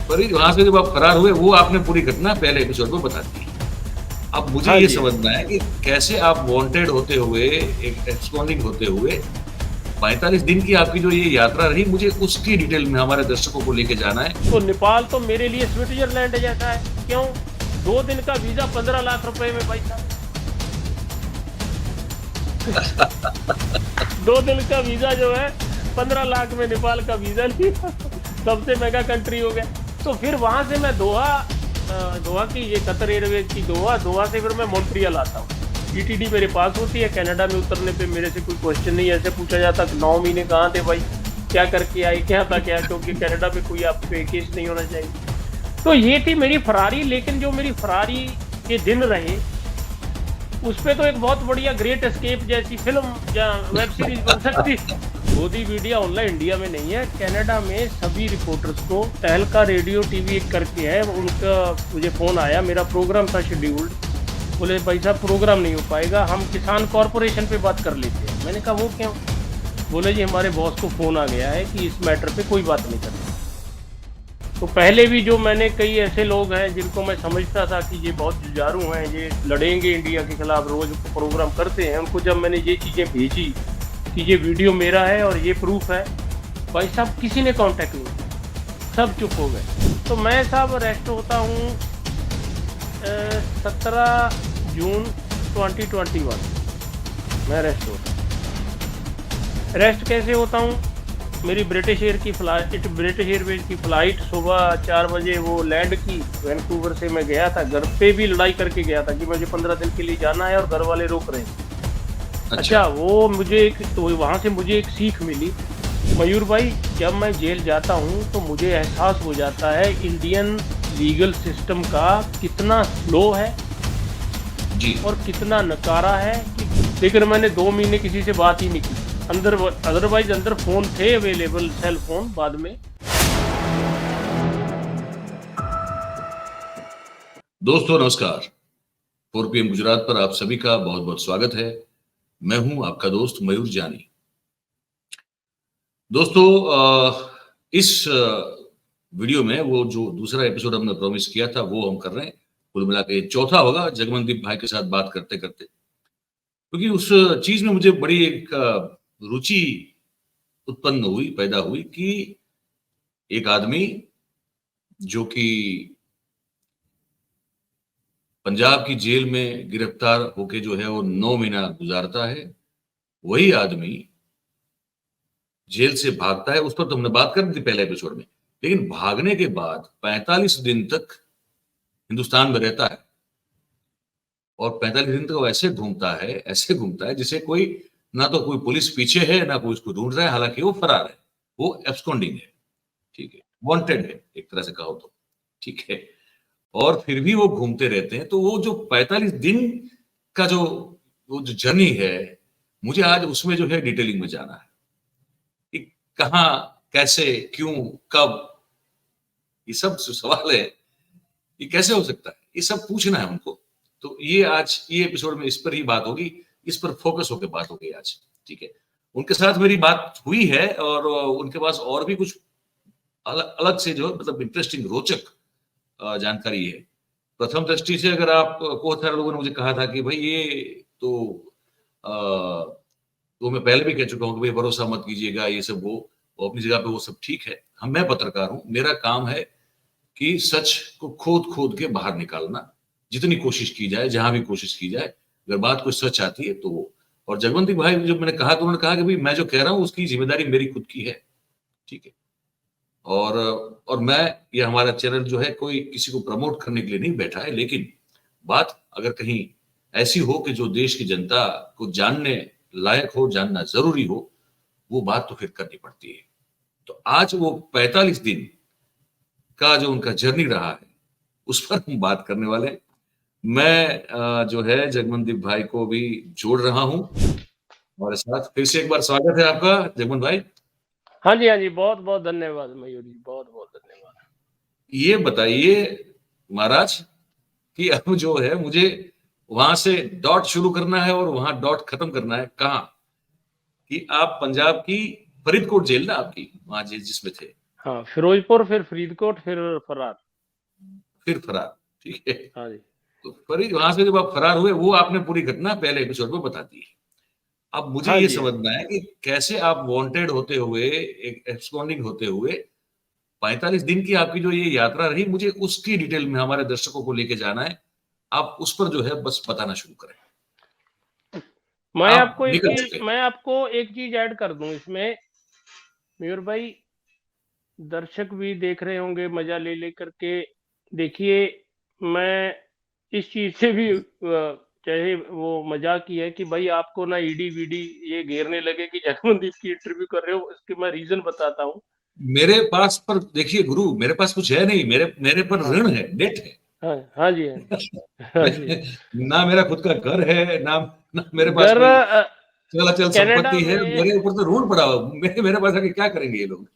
पर वहां से जब आप फरार हुए, वो आपने पूरी घटना पहले एपिसोड में बता दी। अब मुझे हाँ ये जी, हाँ समझना है कि कैसे आप वांटेड होते हुए, एक एब्सकॉन्डिंग होते हुए 45 दिन की आपकी जो ये यात्रा रही, मुझे उसकी डिटेल में हमारे दर्शकों को लेके जाना है। तो नेपाल तो मेरे लिए स्विट्जरलैंड जैसा है। क्यों? 2 दिन का वीजा 15 लाख रुपए में भाई साहब। 2 दिन का वीजा जो है 15 लाख में नेपाल का वीजा लिया। सबसे महंगा कंट्री हो गया। तो फिर वहां से मैं दोहा की, ये कतर एयरवेज की दोहा से फिर मैं मॉन्ट्रियल आता हूँ। ईटीडी मेरे पास होती है। कनाडा में उतरने पे मेरे से कोई क्वेश्चन नहीं ऐसे पूछा जाता 9 महीने कहाँ थे भाई, क्या करके आए, क्या था क्या, क्योंकि कनाडा में कोई आप पे केस नहीं होना चाहिए। तो ये थी मेरी फरारी। लेकिन जो मेरी फरारी के दिन रहे, उस पे तो एक बहुत बढ़िया ग्रेट एस्केप जैसी फिल्म या वेब सीरीज बन सकती। गोदी मीडिया ऑनलाइन इंडिया में नहीं है, कनाडा में सभी रिपोर्टर्स को। तहलका रेडियो टीवी एक करके है, उनका मुझे फोन आया, मेरा प्रोग्राम था शेड्यूल्ड। बोले भाई साहब प्रोग्राम नहीं हो पाएगा, हम किसान कॉरपोरेशन पे बात कर लेते हैं। मैंने कहा वो क्यों? बोले जी हमारे बॉस को फोन आ गया है कि इस मैटर पे कोई बात नहीं करनी। तो पहले भी जो मैंने कई ऐसे लोग हैं जिनको मैं समझता था कि ये बहुत जुझारू हैं, ये लड़ेंगे इंडिया के खिलाफ, रोज प्रोग्राम करते हैं, उनको जब मैंने ये चीज़ें भेजी कि ये वीडियो मेरा है और ये प्रूफ है, भाई साहब किसी ने कांटेक्ट नहीं, सब चुप हो गए। तो मैं साहब अरेस्ट होता हूँ 17 जून 2021 मैं अरेस्ट होता हूँ। अरेस्ट कैसे होता हूँ? मेरी ब्रिटिश एयरवेज की फ़्लाइट सुबह 4 बजे वो लैंड की। वैंकूवर से मैं गया था, घर पे भी लड़ाई करके गया था कि मुझे 15 दिन के लिए जाना है और घर वाले रोक रहे हैं। अच्छा, वो मुझे तो वहाँ से मुझे एक सीख मिली मयूर भाई, जब मैं जेल जाता हूँ तो मुझे एहसास हो जाता है इंडियन लीगल सिस्टम का कितना स्लो है जी। और कितना नकारा है। लेकिन मैंने 2 महीने किसी से बात ही नहीं की अंदर। अदरवाइज अंदर फोन थे अवेलेबल, सेल फोन बाद में। दोस्तों नमस्कार, 4 PM गुजरात पर आप सभी का बहुत बहुत स्वागत है। मैं हूं आपका दोस्त मयूर जानी। दोस्तों इस वीडियो में वो जो दूसरा एपिसोड हमने प्रॉमिस किया था वो हम कर रहे हैं। कुल मिला के चौथा होगा जगमनदीप भाई के साथ बात करते करते, क्योंकि उस चीज में मुझे बड़ी एक रुचि उत्पन्न हुई, पैदा हुई कि एक आदमी जो कि पंजाब की जेल में गिरफ्तार होके जो है वो 9 महीना गुजारता है, वही आदमी जेल से भागता है। उस पर तो हमने बात कर दी थी पहले एपिसोड में। लेकिन भागने के बाद 45 दिन तक हिंदुस्तान में रहता है और 45 दिन तक वो ऐसे घूमता है जिसे कोई, ना तो कोई पुलिस पीछे है, ना कोई उसको ढूंढ रहा है। हालांकि वो फरार है, वो एब्सकॉन्डिंग है, ठीक है, वांटेड है एक तरह से कहो तो, ठीक है। और फिर भी वो घूमते रहते हैं। तो वो जो 45 दिन का जो वो जो जर्नी है, मुझे आज उसमें जो है डिटेलिंग में जाना है कि कहाँ, कैसे, क्यों, कब, ये सब जो सवाल है, ये कैसे हो सकता है, ये सब पूछना है उनको। तो ये आज ये एपिसोड में इस पर ही बात होगी, इस पर फोकस होकर बात होगी आज, ठीक है। उनके साथ मेरी बात हुई है और उनके पास और भी कुछ अलग अलग से जो मतलब इंटरेस्टिंग, रोचक जानकारी है। प्रथम दृष्टि से अगर आप बहुत सारे लोगों ने मुझे कहा था कि भाई ये तो तो मैं पहले भी कह चुका हूं कि भाई भरोसा मत कीजिएगा, ये सब वो अपनी जगह पे वो सब ठीक है। हम, मैं पत्रकार हूं, मेरा काम है कि सच को खोद खोद के बाहर निकालना, जितनी कोशिश की जाए, जहां भी कोशिश की जाए, अगर बात कोई सच आती है तो वो। और जगवंती भाई जब मैंने कहा तो उन्होंने कहा कि भाई मैं जो कह रहा हूं उसकी जिम्मेदारी मेरी खुद की है, ठीक है। और मैं, ये हमारा चैनल जो है कोई किसी को प्रमोट करने के लिए नहीं बैठा है, लेकिन बात अगर कहीं ऐसी हो कि जो देश की जनता को जानने लायक हो, जानना जरूरी हो, वो बात तो फिर करनी पड़ती है। तो आज वो 45 दिन का जो उनका जर्नी रहा है, उस पर हम बात करने वाले हैं। मैं जो है जगमनदीप भाई को भी जोड़ रहा हूं हमारे साथ। फिर से एक बार स्वागत है आपका जगमन भाई। हाँ जी, हाँ जी, बहुत बहुत धन्यवाद मयूर जी, बहुत बहुत धन्यवाद। ये बताइए महाराज कि अब जो है मुझे वहां से डॉट शुरू करना है और वहां डॉट खत्म करना है। कहाँ कि आप पंजाब की फरीदकोट जेल ना आपकी, वहां जिसमें थे, हाँ, फिरोजपुर, फिर फरीदकोट, फिर फरार। फिर फरार। ठीक है। हाँ जी। तो फरीद वहां से जब आप फरार हुए, वो आपने पूरी घटना पहले एपिसोड में बता दी है। अब मुझे हाँ ये जी, हाँ जी। समझना है कि कैसे आप वांटेड होते हुए, एक एब्सकॉन्डिंग होते हुए 45 दिन की आपकी जो ये यात्रा रही, मुझे उसकी डिटेल में हमारे दर्शकों को लेके जाना है। आप उस पर जो है बस बताना शुरू करें। आप निकल चुके। मैं आपको एक चीज ऐड कर दूं इसमें, मयूर भाई। दर्शक भी देख रहे होंगे मजा ले ले करके। देखिए, मैं इस चीज से भी चाहे वो मजाक ही है कि भाई आपको ना ईडी वीडी ये घेरने लगे कि जगमनदीप की इंटरव्यू कर रहे हो, इसके मैं रीजन बताता हूँ। मेरे पास पर देखिए गुरु, मेरे पास कुछ है नहीं, मेरे मेरे पर हाँ, ऋण है, डेट है। हाँ, हाँ जी, हाँ जी, हाँ जी। ना मेरा खुद का घर है, ना मेरे पास घर कोई चलाचल कनाडा संपत्ति है। में मेरे ऊपर तो ऋण पड़ा हुआ, मेरे पास आके क्या करेंगे ये लोग।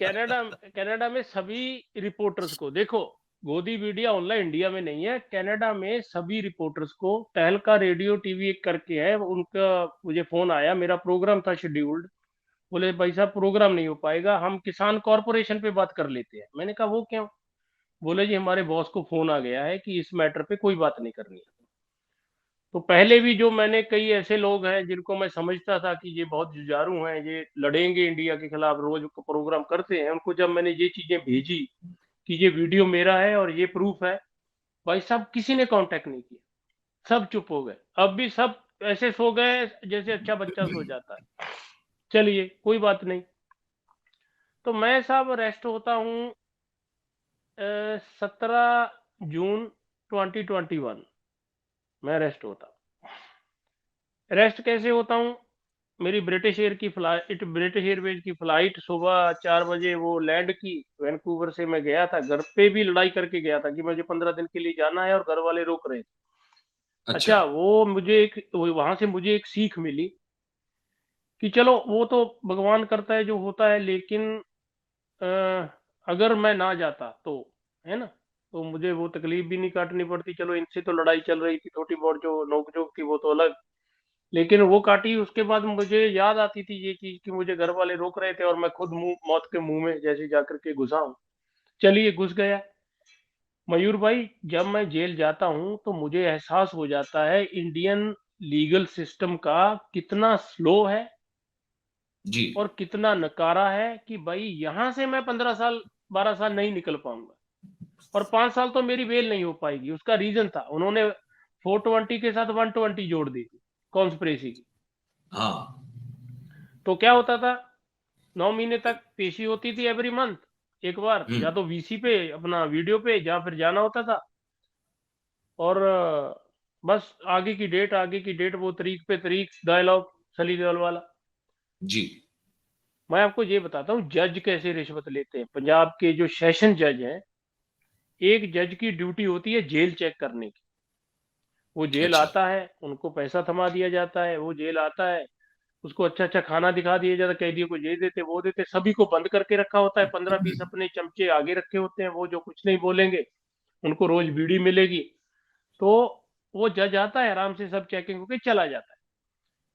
कनाडा कनाडा में सभी रिपोर्टर्स को देखो, गोदी मीडिया ऑनलाइन इंडिया में नहीं है, कनाडा में सभी रिपोर्टर्स को तहलका रेडियो टीवी एक करके है उनका। मुझे फोन आया, मेरा प्रोग्राम था शेड्यूल्ड। बोले भाई साहब प्रोग्राम नहीं हो पाएगा, हम किसान कॉरपोरेशन पे बात कर लेते हैं। मैंने कहा वो क्यों? बोले जी हमारे बॉस को फोन आ गया है कि इस मैटर पे कोई बात नहीं करनी है। तो पहले भी जो मैंने कई ऐसे लोग हैं जिनको मैं समझता था कि ये बहुत जुझारू हैं, ये लड़ेंगे इंडिया के खिलाफ, रोज प्रोग्राम करते हैं, उनको जब मैंने ये चीजें भेजी कि ये वीडियो मेरा है और ये प्रूफ है, भाई साहब किसी ने कांटेक्ट नहीं किया। सब चुप हो गए। अब भी सब ऐसे सो गए जैसे अच्छा बच्चा सो जाता है। चलिए कोई बात नहीं। तो मैं साहब अरेस्ट होता हूँ 17 जून 2021 मैं अरेस्ट होता। अरेस्ट कैसे होता हूँ? मेरी ब्रिटिश एयरवेज की फ्लाइट सुबह 4 बजे वो लैंड की। वैंकूवर से मैं गया था, घर पे भी लड़ाई करके गया था कि मुझे 15 दिन के लिए जाना है और घर वाले रोक रहे थे। अच्छा। अच्छा, वहां से मुझे एक सीख मिली कि चलो वो तो भगवान करता है जो होता है, लेकिन अ, अगर मैं ना जाता तो, है ना, तो मुझे वो तकलीफ भी नहीं काटनी पड़ती। चलो इनसे तो लड़ाई चल रही थी थोड़ी बहुत, जो नोकझोंक थी वो तो अलग, लेकिन वो काटी। उसके बाद मुझे याद आती थी ये चीज कि मुझे घर वाले रोक रहे थे और मैं खुद मौत के मुंह में जैसे जाकर के घुसा हूं। चलिए घुस गया। मयूर भाई, जब मैं जेल जाता हूं तो मुझे एहसास हो जाता है इंडियन लीगल सिस्टम का कितना स्लो है जी। और कितना नकारा है, कि भाई यहां से मैं 15 साल 12 साल नहीं निकल पाऊंगा और 5 साल तो मेरी बेल नहीं हो पाएगी। उसका रीजन था, उन्होंने 420 के साथ 120 जोड़ दी थी कॉन्स्पिरेसी की। हाँ। तो क्या होता था, 9 महीने तक पेशी होती थी एवरी मंथ एक बार, या हम्म। तो वीसी पे अपना वीडियो पे, जहाँ फिर जाना होता था। और बस आगे की डेट, वो तारीख पे तारीख, डायलॉग सली देओल वाला। जी। मैं आपको ये बताता हूँ जज कैसे रिश्वत लेते हैं। पंजाब के जो सेशन जज हैं, एक जज की ड्यूटी होती है जेल चेक करने की। वो जेल अच्छा। आता है, उनको पैसा थमा दिया जाता है, वो जेल आता है, उसको अच्छा अच्छा खाना दिखा दिया जाता है, कैदियों को ये देते वो देते, सभी को बंद करके रखा होता है। 15-20 अपने चमचे आगे रखे होते हैं, वो जो कुछ नहीं बोलेंगे, उनको रोज बीड़ी मिलेगी। तो वो जज आता है, आराम से सब चेकिंग होके चला जाता है।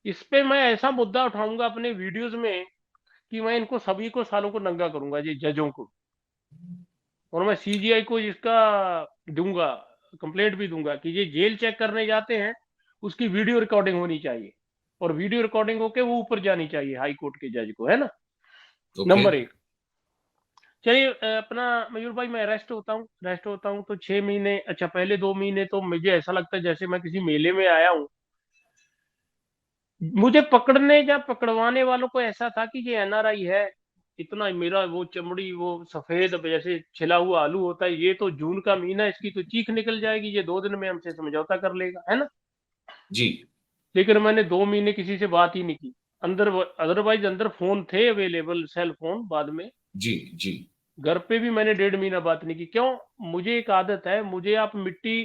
इस पे मैं ऐसा मुद्दा उठाऊंगा अपने वीडियोस में कि मैं इनको सभी को सालों को नंगा करूंगा, ये जजों को। और मैं सीजीआई को इसका दूंगा, कंप्लेंट भी दूंगा कि ये जेल चेक करने जाते हैं, उसकी वीडियो रिकॉर्डिंग होनी चाहिए, और वीडियो रिकॉर्डिंग होके वो ऊपर जानी चाहिए हाई कोर्ट के जज को, है ना। ओके। नंबर एक। चलिए अपना मयूर भाई, मैं अरेस्ट होता हूँ तो 6 महीने, अच्छा पहले 2 महीने तो मुझे ऐसा लगता है जैसे मैं किसी मेले में आया हूँ। मुझे पकड़ने या पकड़वाने वालों को ऐसा था कि ये एनआरआई है। इतना मेरा वो चमड़ी वो सफेद जैसे छिला हुआ आलू होता है, ये तो जून का महीना, इसकी तो चीख निकल जाएगी, ये 2 दिन में हमसे समझौता कर लेगा, है ना। जी। लेकिन मैंने 2 महीने किसी से बात ही नहीं की। अंदर, अदरवाइज अंदर फोन थे अवेलेबल, सेल फोन बाद में। जी। जी। घर पे भी मैंने 1.5 महीना बात नहीं की। क्यों? मुझे एक आदत है, मुझे आप मिट्टी,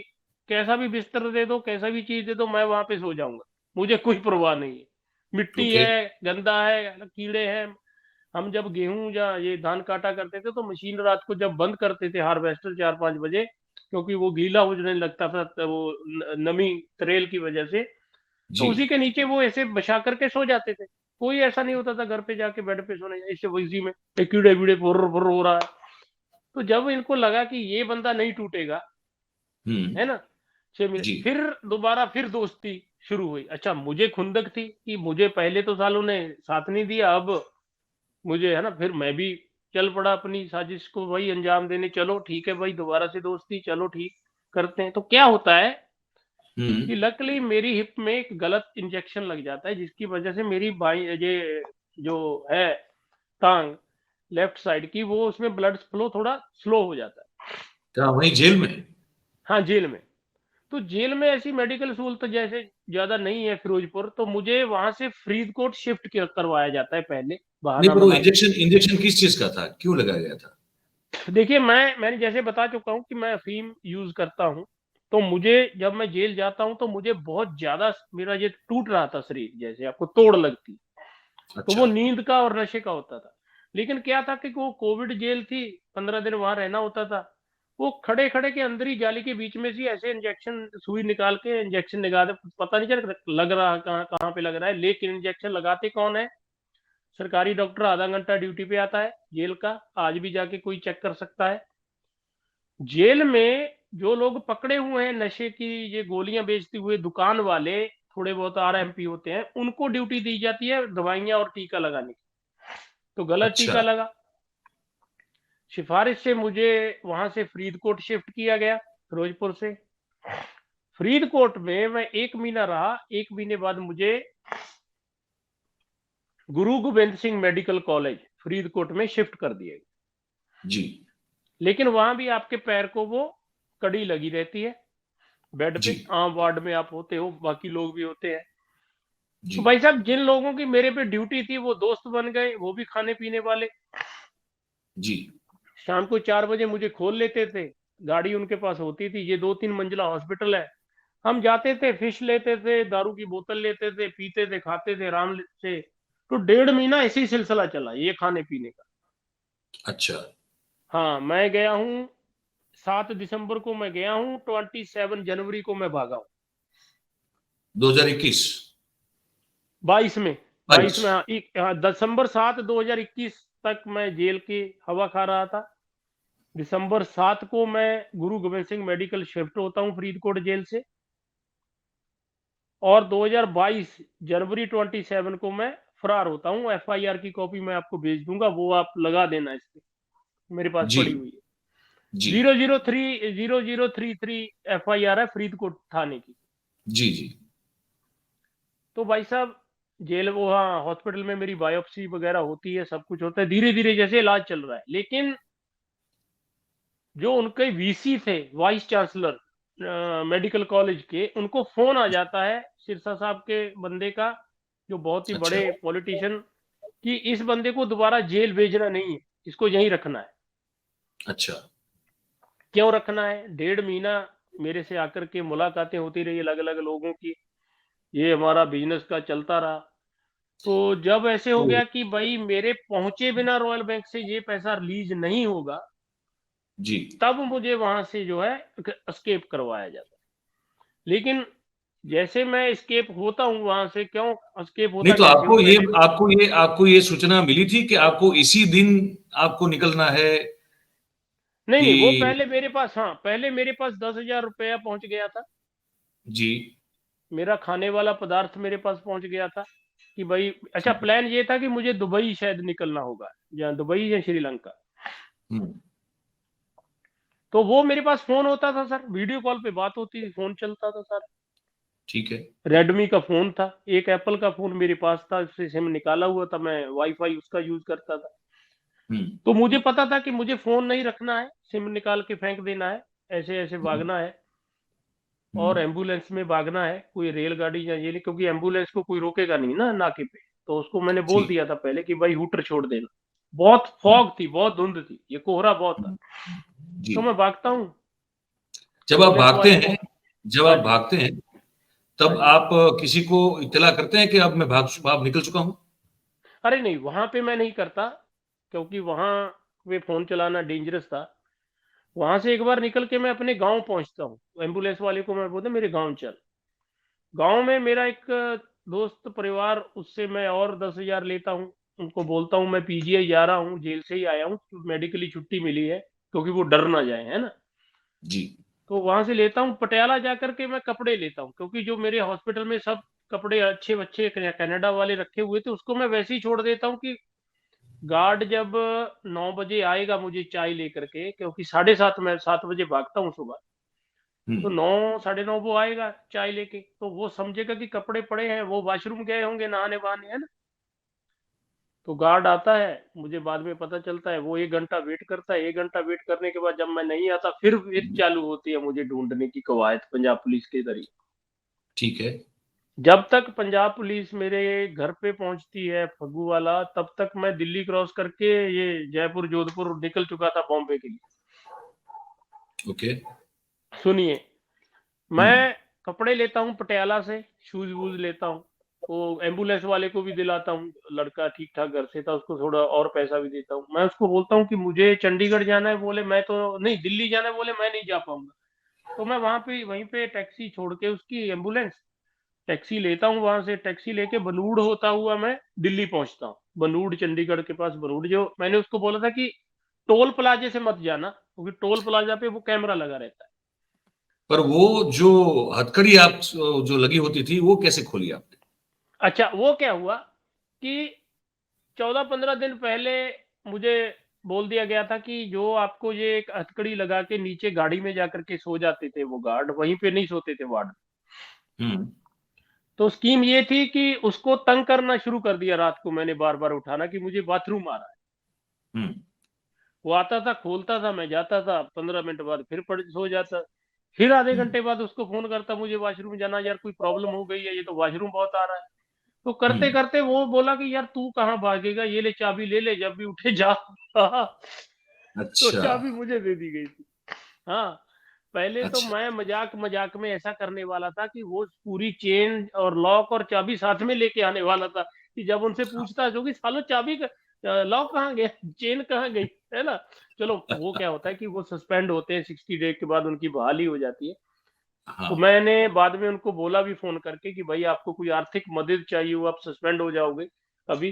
कैसा भी बिस्तर दे दो, कैसा भी चीज दे दो, मैं वहां पे सो जाऊंगा, मुझे कोई परवाह नहीं है। मिट्टी ओके। है, गंदा है, कीड़े हैं। हम जब गेहूं या ये धान काटा करते थे तो मशीन रात को जब बंद करते थे हार्वेस्टर 4-5 बजे, क्योंकि वो गीला होने लगता था, तो वो नमी तरेल की वजह से, तो जी। उसी के नीचे वो ऐसे बचा करके सो जाते थे। कोई ऐसा नहीं होता था घर पे जाके बेड पे सोने, ऐसे वैसी में एक कीड़े वीड़े फुर्र फुर्र हो रहा है। तो जब इनको लगा कि ये बंदा नहीं टूटेगा, है ना, 6 महीने जी। फिर दोबारा फिर दोस्ती शुरू हुई। अच्छा, मुझे खुंदक थी कि मुझे पहले तो सालों ने साथ नहीं दिया, अब मुझे, है ना, फिर मैं भी चल पड़ा अपनी साजिश को वही अंजाम देने। चलो ठीक है भाई, दोबारा से दोस्ती, चलो ठीक करते हैं। तो क्या होता है हम्म। कि लकली मेरी हिप में एक गलत इंजेक्शन लग जाता है, जिसकी वजह से मेरी बाई ये जो है टांग लेफ्ट साइड की, वो उसमें ब्लड फ्लो थोड़ा स्लो हो जाता है। क्या वही जेल में? हाँ, जेल में। तो जेल में ऐसी मेडिकल सहूलत जैसे ज्यादा नहीं है फिरोजपुर, तो मुझे वहां से फरीदकोट शिफ्ट करवाया जाता है पहले, नहीं, बहाना पर वो बना के। इंजेक्शन इंजेक्शन किस चीज का था, क्यों लगाया गया था? देखिए, मैंने जैसे बता चुका हूँ कि मैं अफीम यूज करता हूँ। तो मुझे, जब मैं जेल जाता हूँ तो मुझे बहुत ज्यादा, मेरा ये टूट रहा था शरीर, जैसे आपको तोड़ लगती। तो अच्छा। वो नींद का और नशे का होता था। लेकिन क्या था कि वो कोविड जेल थी, 15 दिन वहां रहना होता था। वो खड़े खड़े के अंदर ही जाली के बीच में से ऐसे इंजेक्शन सुई निकाल के इंजेक्शन लगा दे, पता नहीं चल लग रहा कहाँ कहाँ पे लग रहा है, लेकिन इंजेक्शन लगाते कौन है? सरकारी डॉक्टर आधा घंटा ड्यूटी पे आता है जेल का, आज भी जाके कोई चेक कर सकता है। जेल में जो लोग पकड़े हुए हैं नशे की ये गोलियां बेचते हुए दुकान वाले, थोड़े बहुत आरएमपी होते हैं, उनको ड्यूटी दी जाती है दवाइयां और टीका लगाने की। तो गलत अच्छा। टीका लगा। सिफारिश से मुझे वहां से फरीदकोट शिफ्ट किया गया, फिरोजपुर से। फरीदकोट में मैं 1 महीना रहा। 1 महीने बाद मुझे गुरु गोबिंद सिंह मेडिकल कॉलेज फरीदकोट में शिफ्ट कर दिया गया। जी। लेकिन वहां भी आपके पैर को वो कड़ी लगी रहती है बेड जी। पे। आम वार्ड में आप होते हो, बाकी लोग भी होते हैं। जी। तो भाई साहब, जिन लोगों की मेरे पे ड्यूटी थी वो दोस्त बन गए, वो भी खाने पीने वाले। जी। शाम को 4 बजे मुझे खोल लेते थे, गाड़ी उनके पास होती थी, ये 2-3 मंजिला हॉस्पिटल है। हम जाते थे, फिश लेते थे, दारू की बोतल लेते थे, पीते थे, खाते थे आराम से। तो 1.5 महीना ऐसी सिलसिला चला ये खाने पीने का। अच्छा। हाँ, मैं गया हूँ 7 दिसंबर को मैं गया हूँ, 27 जनवरी को मैं भागा हूँ। 2021? 22 में, 22 22? में, हाँ, December 7, 2021 तक मैं जेल की हवा खा रहा था। December 7 को मैं गुरु गोबिंद सिंह मेडिकल शिफ्ट होता हूँ फरीदकोट जेल से। और 2022 जनवरी 27 को मैं फरार होता हूँ। एफआईआर की कॉपी मैं आपको भेज दूंगा, वो आप लगा देना इस पे, मेरे पास जी। पड़ी हुई है। जी। 0033 एफआईआर है फरीदकोट थाने की। जी। जी। तो भाई साहब, जेल वो, हाँ, हॉस्पिटल में मेरी बायोप्सी वगैरह होती है, सब कुछ होता है, धीरे धीरे जैसे इलाज चल रहा है। लेकिन जो उनके वीसी थे, वाइस चांसलर मेडिकल कॉलेज के, उनको फोन आ जाता है सिरसा साहब के बंदे का, जो बहुत ही अच्छा। बड़े पॉलिटिशियन, कि इस बंदे को दोबारा जेल भेजना नहीं है, इसको यहीं रखना है। अच्छा। क्यों रखना है? 1.5 महीना मेरे से आकर के मुलाकातें होती रही अलग अलग लोगों की, ये हमारा बिजनेस का चलता रहा। तो जब ऐसे हो तो गया कि भाई मेरे पहुंचे बिना रॉयल बैंक से ये पैसा रिलीज नहीं होगा, जी। तब मुझे वहां से जो है एस्केप करवाया जाता है। लेकिन जैसे मैं एस्केप होता हूँ वहां से, क्यों एस्केप नहीं, होता तो कैसे हूँ पहले भी। आपको ये सूचना मिली थी कि आपको इसी दिन आपको निकलना है नहीं नहीं, वो कि? पहले मेरे पास, हाँ, पहले मेरे पास 10,000 रुपया पहुंच गया था। जी। मेरा खाने वाला पदार्थ मेरे पास पहुंच गया था कि भाई, अच्छा, ठीक है। प्लान ये था कि मुझे दुबई शायद निकलना होगा, या दुबई या श्रीलंका। हम्म। तो वो मेरे पास फोन होता था सर, वीडियो कॉल पे बात होती थी, फोन चलता था सर। ठीक है। रेडमी का फोन था, एक एप्पल का फोन मेरे पास था, उससे सिम निकाला हुआ था, मैं वाईफाई उसका यूज करता था। हम्म। तो मुझे पता था कि मुझे फोन नहीं रखना है, सिम निकाल के फेंक देना है, ऐसे ऐसे हम्म। भागना है। और हम्म। एम्बुलेंस में भागना है, कोई रेलगाड़ी या ये नहीं, क्योंकि एम्बुलेंस को कोई रोकेगा नहीं ना नाके पे। तो उसको मैंने बोल जी। दिया था पहले कि भाई हुटर छोड़ देना। बहुत हम्म। फॉग थी, बहुत धुंध थी, ये कोहरा बहुत था। हम्म। जी। तो मैं भागता हूँ जब आप एम्बुलेंस भागते वाले को। हैं जब हाँ आप जी, भागते हैं हाँ तब जी। आप किसी को इत्तला करते हैं कि अब मैं भाग निकल चुका हूं? अरे नहीं, वहां पे मैं नहीं करता, क्योंकि वहां पे फोन चलाना डेंजरस था। वहां से एक बार निकल के मैं अपने गांव पहुंचता हूँ, एम्बुलेंस वाले को मैं बोलता मेरे गांव चल। गांव में मेरा एक दोस्त परिवार, उससे मैं और 10,000 लेता हूँ, उनको बोलता हूँ मैं पीजीआई जा रहा हूँ, जेल से ही आया हूँ, मेडिकली छुट्टी मिली है, क्योंकि वो डर ना जाए, है ना। जी। तो वहां से लेता हूँ, पटियाला जाकर के मैं कपड़े लेता हूँ, क्योंकि जो मेरे हॉस्पिटल में सब कपड़े अच्छे अच्छे कनाडा वाले रखे हुए थे, उसको मैं वैसे ही छोड़ देता हूँ कि गार्ड जब 9 बजे आएगा मुझे चाय लेकर के, क्योंकि 7:30 मैं 7 बजे भागता हूँ सुबह, तो 9 साढ़े 9 वो आएगा चाय लेके, तो वो समझेगा कि कपड़े पड़े हैं, वो वॉशरूम गए होंगे नहाने बहाने, है ना। तो गार्ड आता है, मुझे बाद में पता चलता है, वो 1 घंटा वेट करता है, 1 घंटा वेट करने के बाद जब मैं नहीं आता, फिर चालू होती है मुझे ढूंढने की कवायद पंजाब पुलिस के जरिए। ठीक है। जब तक पंजाब पुलिस मेरे घर पे पहुंचती है फग्गूवाला, तब तक मैं दिल्ली क्रॉस करके ये जयपुर जोधपुर निकल चुका था बॉम्बे के लिए। ओके। सुनिए, हम्म। मैं कपड़े लेता हूँ पटियाला से, शूज वूज लेता हूँ, वो एम्बुलेंस वाले को भी दिलाता हूँ, लड़का ठीक ठाक घर से था, उसको थोड़ा और पैसा भी देता हूँ। मैं उसको बोलता हूँ कि मुझे चंडीगढ़ जाना है, बोले मैं तो नहीं, दिल्ली जाना है, बोले मैं नहीं जा पाऊंगा। तो मैं वहां पे वहीं पे टैक्सी छोड़ के, उसकी एम्बुलेंस टैक्सी लेता हूँ, वहां से टैक्सी लेके बनूड़ होता हुआ मैं दिल्ली पहुंचता हूँ। बनूड़, चंडीगढ़ के पास बनूड़, जो मैंने उसको बोला था कि टोल प्लाजे से मत जाना, क्योंकि टोल प्लाजा पे वो कैमरा लगा रहता है। पर वो जो हथकड़ी आप जो लगी होती थी वो कैसे खोली आपने? अच्छा, वो क्या हुआ कि 14-15 दिन पहले मुझे बोल दिया गया था कि जो आपको ये एक हथकड़ी लगा के नीचे गाड़ी में जाकर के सो जाते थे वो गार्ड, वहीं पे नहीं सोते थे वार्ड। हम्म। तो स्कीम ये थी कि उसको तंग करना शुरू कर दिया रात को, मैंने बार बार उठाना कि मुझे बाथरूम आ रहा है। हम्म। वो आता था, खोलता था, मैं जाता था, 15 मिनट बाद फिर पड़ सो जाता, फिर आधे हम्म। घंटे बाद उसको फोन करता, मुझे वॉशरूम जाना यार, कोई प्रॉब्लम हो गई है, ये तो वॉशरूम बहुत आ रहा है। तो करते हम्म। करते वो बोला कि यार तू कहाँ भागेगा, ये ले चाबी ले ले, जब भी उठे जा। तो अच्छा। चाबी मुझे दे दी गई थी। हाँ, पहले तो अच्छा। मैं मजाक मजाक में ऐसा करने वाला था कि वो पूरी चेन और लॉक और चाबी साथ में लेके आने वाला था, कि जब उनसे पूछता जो कि सालो चाबी लॉक कहाँ गया, चेन कहाँ गई, है ना। चलो, वो क्या होता है कि वो सस्पेंड होते हैं, 60 डे के बाद उनकी बहाली हो जाती है। तो हाँ। मैंने बाद में उनको बोला भी फोन करके कि भाई आपको कोई आर्थिक मदद चाहिए हो, आप सस्पेंड हो जाओगे अभी,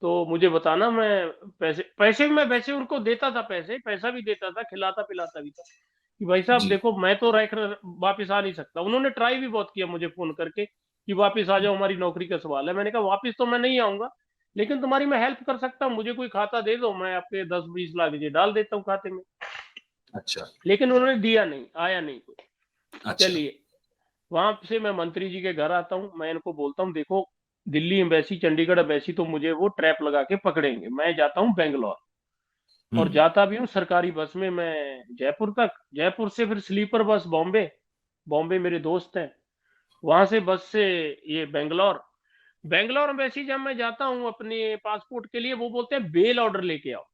तो मुझे बताना, मैं पैसे पैसे मैं वैसे उनको देता था, पैसा भी देता था, खिलाता पिलाता भी था, कि भाई साहब जी। देखो मैं तो वापिस आ नहीं सकता। उन्होंने ट्राई भी बहुत किया मुझे फोन करके कि वापिस आ जाओ, हमारी नौकरी का सवाल है। मैंने कहा वापिस तो मैं नहीं आऊंगा, लेकिन तुम्हारी मैं हेल्प कर सकता हूँ, मुझे कोई खाता दे दो, मैं आपके 10-20 लाख डाल देता हूँ खाते में। अच्छा। लेकिन उन्होंने दिया नहीं, आया नहीं कोई। अच्छा। चलिए, वहां से मैं मंत्री जी के घर आता हूँ, मैं इनको बोलता हूँ देखो, दिल्ली एम्बेसी चंडीगढ़ एम्बेसी तो मुझे वो ट्रैप लगा के पकड़ेंगे, मैं जाता हूँ बेंगलोर। और हम्म। जाता भी हूँ सरकारी बस में मैं जयपुर तक, जयपुर से फिर स्लीपर बस बॉम्बे, बॉम्बे मेरे दोस्त हैं, वहां से बस से ये बेंगलोर। बेंगलोर एम्बेसी जब मैं जाता हूँ अपने पासपोर्ट के लिए, वो बोलते हैं बेल ऑर्डर लेके आओ।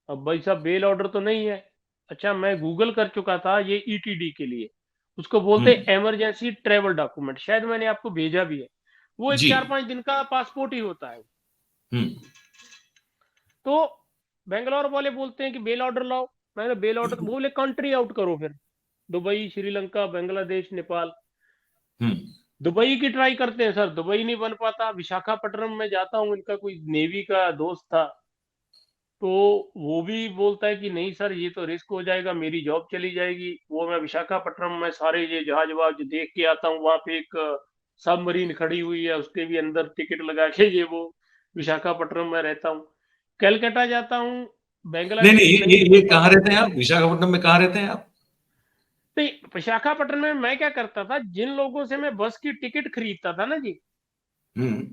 अब भाई साहब बेल ऑर्डर तो नहीं है। अच्छा, मैं गूगल कर चुका था ये ईटीडी के लिए, उसको बोलते हम्म। हैं इमरजेंसी ट्रेवल डॉक्यूमेंट, शायद मैंने आपको भेजा भी है। वो एक जी। 4-5 दिन का पासपोर्ट ही होता है। हम्म। तो बेंगलोर वाले बोलते हैं कि बेल ऑर्डर लाओ। मैंने बेल ऑर्डर, वो बोले कंट्री आउट करो फिर, दुबई, श्रीलंका, बांग्लादेश, नेपाल। हम्म। दुबई की ट्राई करते हैं सर, दुबई नहीं बन पाता। विशाखापट्टनम में जाता हूँ, इनका कोई नेवी का दोस्त था, तो वो भी बोलता है कि नहीं सर, ये तो रिस्क हो जाएगा, मेरी जॉब चली जाएगी। वो मैं विशाखापट्टनम में सारे ये जहाज वहाज देख के आता हूँ, वहां पे एक सबमरीन खड़ी हुई है, उसके भी अंदर टिकट लगा के ये वो विशाखापट्टनम में रहता हूँ। कलकत्ता जाता हूँ, नहीं नहीं, बांग्लादेश ये नहीं ये बन कहाँ पाता। रहते हैं आप? विशाखापट्टनम में कहाँ रहते हैं आप? तो विशाखापट्टनम में मैं क्या करता था, जिन लोगों से मैं बस की टिकट खरीदता था ना जी, हम्म।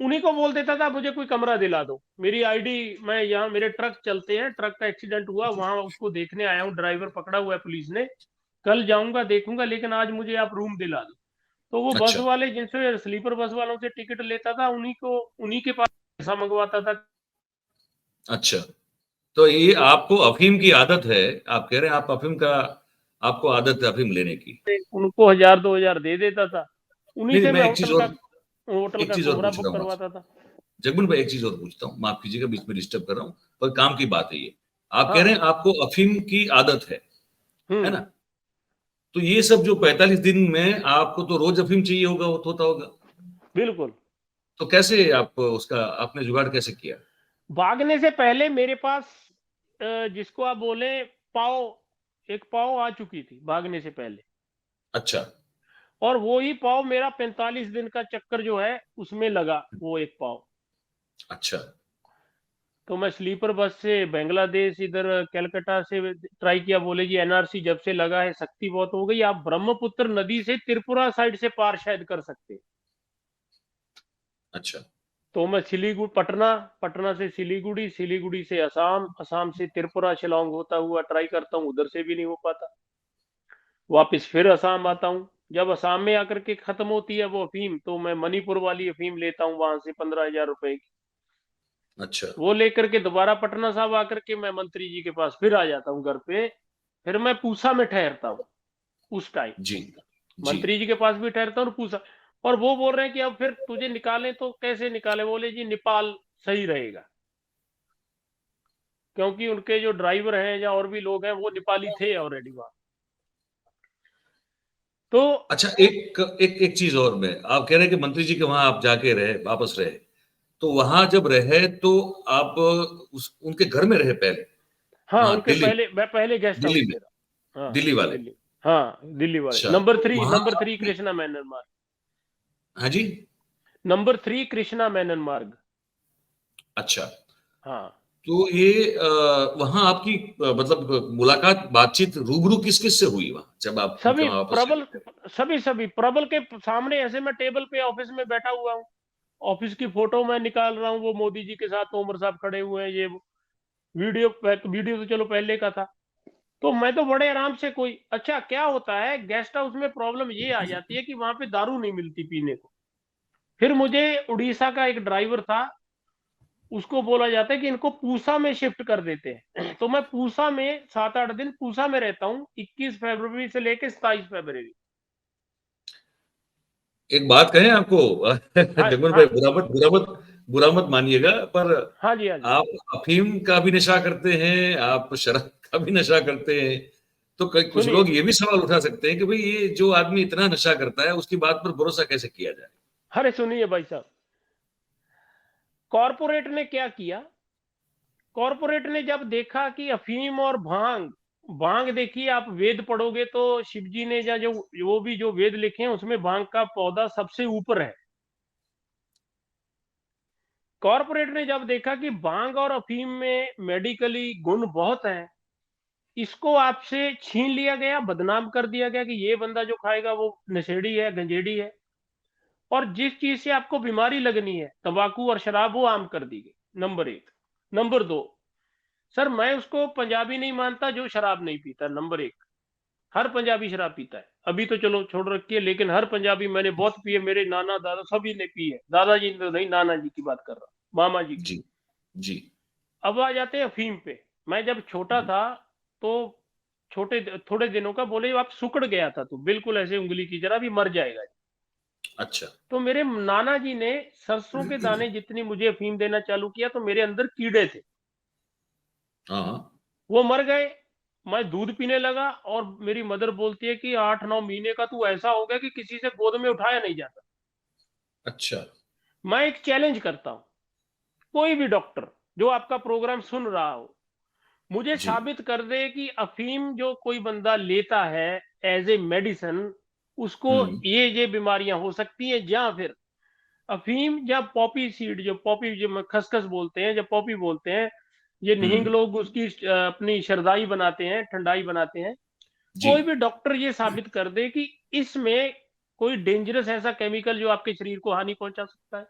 उन्हीं को बोल देता था मुझे कोई कमरा दिला दो, मेरी आईडी, मैं यहाँ मेरे ट्रक चलते हैं, ट्रक का एक्सीडेंट हुआ वहां उसको देखने आया हूँ, ड्राइवर पकड़ा हुआ है पुलिस ने, कल जाऊंगा देखूंगा, लेकिन आज मुझे आप रूम दिला दो। तो वो बस अच्छा। वाले जिनसे स्लीपर बस वालों से टिकट लेता था, उन्हीं के पास पैसा मंगवाता था। अच्छा। तो ये आपको अफीम की आदत है? आप कह रहे हैं आप अफीम का, आपको आदत है अफीम लेने की? उनको 1,000-2,000 दे देता था, उन्हीं नहीं नहीं, से मैं मैं एक चीज और, होटल एक का चीज और कमरा पूछ बुक रहा हूँ आपसे। करवाता था। जगमन भाई, एक चीज और पूछता हूँ, माफ कीजिएगा बीच में डिस्टर्ब कर रहा हूँ, पर काम की बात है ये। आप कह हाँ। रहे हैं आपको अफीम की आदत है हम्म। ना? तो ये सब जो 45 दिन में आपको तो रोज अफीम चाहिए होगा, होता होगा। बिल्कुल। तो कैसे आप उसका आपने जुगाड़ कैसे किया? भागने से पहले मेरे पास जिसको आप बोले पाव, एक पाव आ चुकी थी भागने से पहले, अच्छा, और वो ही पाव मेरा 45 दिन का चक्कर जो है उसमें लगा, वो एक पाव। अच्छा, तो मैं स्लीपर बस से बांग्लादेश इधर कलकत्ता से ट्राई किया, बोले जी एनआरसी जब से लगा है सख्ती बहुत हो गई, आप ब्रह्मपुत्र नदी से त्रिपुरा साइड से पार शायद कर सकते हैं। अच्छा, तो मैं सिलीगुड़ी, पटना, पटना से सिलीगुड़ी, सिलीगुड़ी से असम, असम से त्रिपुरा शिलोंग होता हुआ ट्राई करता हूँ, उधर से भी नहीं हो पाता। वापस फिर असम आता हूँ। जब असम में आकर के खत्म होती है वो अफीम, तो मैं मणिपुर वाली अफीम लेता हूँ वहां से 15,000 रुपए की। अच्छा। वो लेकर के दोबारा पटना साहब आकर के मैं मंत्री जी के पास फिर आ जाता हूँ घर पे। फिर मैं पूसा में ठहरता हूँ उस टाइम। जी, जी। मंत्री जी के पास भी ठहरता हूँ और पूसा। और वो बोल रहे हैं कि अब फिर तुझे निकालें तो कैसे निकाले, बोले जी नेपाल सही रहेगा, क्योंकि उनके जो ड्राइवर हैं या और भी लोग हैं वो नेपाली थे ऑलरेडी वहां। तो अच्छा, एक एक एक चीज़ और मैं आप कह रहे हैं कि मंत्री जी के वहाँ आप जाके रहे, वापस रहे। तो वहाँ जब रहे तो आप उस उनके घर में रहे पहले? हाँ, वहाँ उनके पहले, मैं पहले गेस्ट हाउस दिल्ली में, में रहा। हाँ, दिल्ली वाले? दिल्ली। हाँ, दिल्ली वाले, अच्छा, नंबर तो थ्री, वहाँ नंबर थ्री आपने कृष्णा मेनन मार्ग। हाँ जी? नंबर 3 कृष्णा मेनन मार्ग। अच्छा, हाँ। तो ये वहाँ आपकी मतलब मुलाकात, बातचीत रूबरू किस-किस से हुई वहाँ, जब आप उनके सभी वहाँ वापस प्रबल, चले गए? सभी प्रबल के सामने ऐसे मैं टेबल पे ऑफिस में बैठा हुआ हूँ। ऑफिस की फोटो मैं निकाल रहा हूँ, वो मोदी जी के साथ तोमर साहब खड़े हुए हैं, ये वीडियो, वीडियो तो चलो पहले का था। तो मैं तो बड़े आराम से, कोई अच्छा क्या होता है गेस्ट हाउस में प्रॉब्लम ये आ जाती है कि वहां पे दारू नहीं मिलती पीने को। फिर मुझे उड़ीसा का एक ड्राइवर था, उसको बोला जाता है कि इनको पूसा में शिफ्ट कर देते हैं। तो मैं पूसा में 7-8 दिन पूसा में रहता हूँ, 21 फरवरी से लेकर 27 फरवरी। एक बात कहें आपको हाँ जगमोहन हाँ। भाई, बुरा मत मानिएगा, पर हाँ जी, हाँ जी। आप अफ़ीम का भी नशा करते हैं, आप शराब का भी नशा करते हैं, तो कई कुछ सुनिए, लोग ये भी सवाल उठा सकते हैं कि भई ये जो आदमी इतना नशा करता है, उसकी बात पर भरोसा कैसे किया जाए? अरे सुनिए भाई साहब, कॉरपोरेट ने क्या किया, कॉरपोरेट ने जब देखा कि अफीम और भांग, भांग देखिए आप वेद पढ़ोगे तो शिव जी ने या जो वो भी जो वेद लिखे हैं उसमें भांग का पौधा सबसे ऊपर है। कॉरपोरेट ने जब देखा कि भांग और अफीम में मेडिकली गुण बहुत है, इसको आपसे छीन लिया गया, बदनाम कर दिया गया कि ये बंदा जो खाएगा वो नशेड़ी है, गंजेड़ी है। और जिस चीज से आपको बीमारी लगनी है, तंबाकू और शराब, वो आम कर दी गई, नंबर 1। नंबर 2, सर मैं उसको पंजाबी नहीं मानता जो शराब नहीं पीता, नंबर 1। हर पंजाबी शराब पीता है, अभी तो चलो छोड़ रखी है, लेकिन हर पंजाबी मैंने बहुत पी है, मेरे नाना दादा सभी ने पी है, दादाजी ने तो नहीं, नाना जी की बात कर रहा हूं, मामा जी की। जी, जी। अब आ जाते हैं अफीम पे। मैं जब छोटा था तो छोटे थोड़े दिनों का, बोले आप सुकड़ गया था तो बिल्कुल ऐसे उंगली की जरा भी मर जाएगा। अच्छा। तो मेरे नाना जी ने सरसों के दाने जितनी मुझे अफीम देना चालू किया, तो मेरे अंदर कीड़े थे, हाँ, हाँ। वो मर गए। मैं दूध पीने लगा और मेरी मदर बोलती है कि 8-9 महीने का तू ऐसा हो गया कि किसी से गोद में उठाया नहीं जाता। अच्छा। मैं एक चैलेंज करता हूं, कोई भी डॉक्टर जो आपका प्रोग्राम सुन रहा हो, मुझे जी। साबित कर दे कि अफीम जो कोई बंदा लेता है एज ए मेडिसिन, उसको हुँ, ये बीमारियां हो सकती हैं, या फिर अफीम या पॉपी सीड, जो पॉपी जो खसखस बोलते हैं, जब पॉपी बोलते हैं, ये हुँ। निहिंग लोग उसकी अपनी शरदाई बनाते हैं, ठंडाई बनाते हैं। जी। कोई भी डॉक्टर ये साबित कर दे कि इसमें कोई डेंजरस ऐसा केमिकल जो आपके शरीर को हानि पहुंचा सकता है,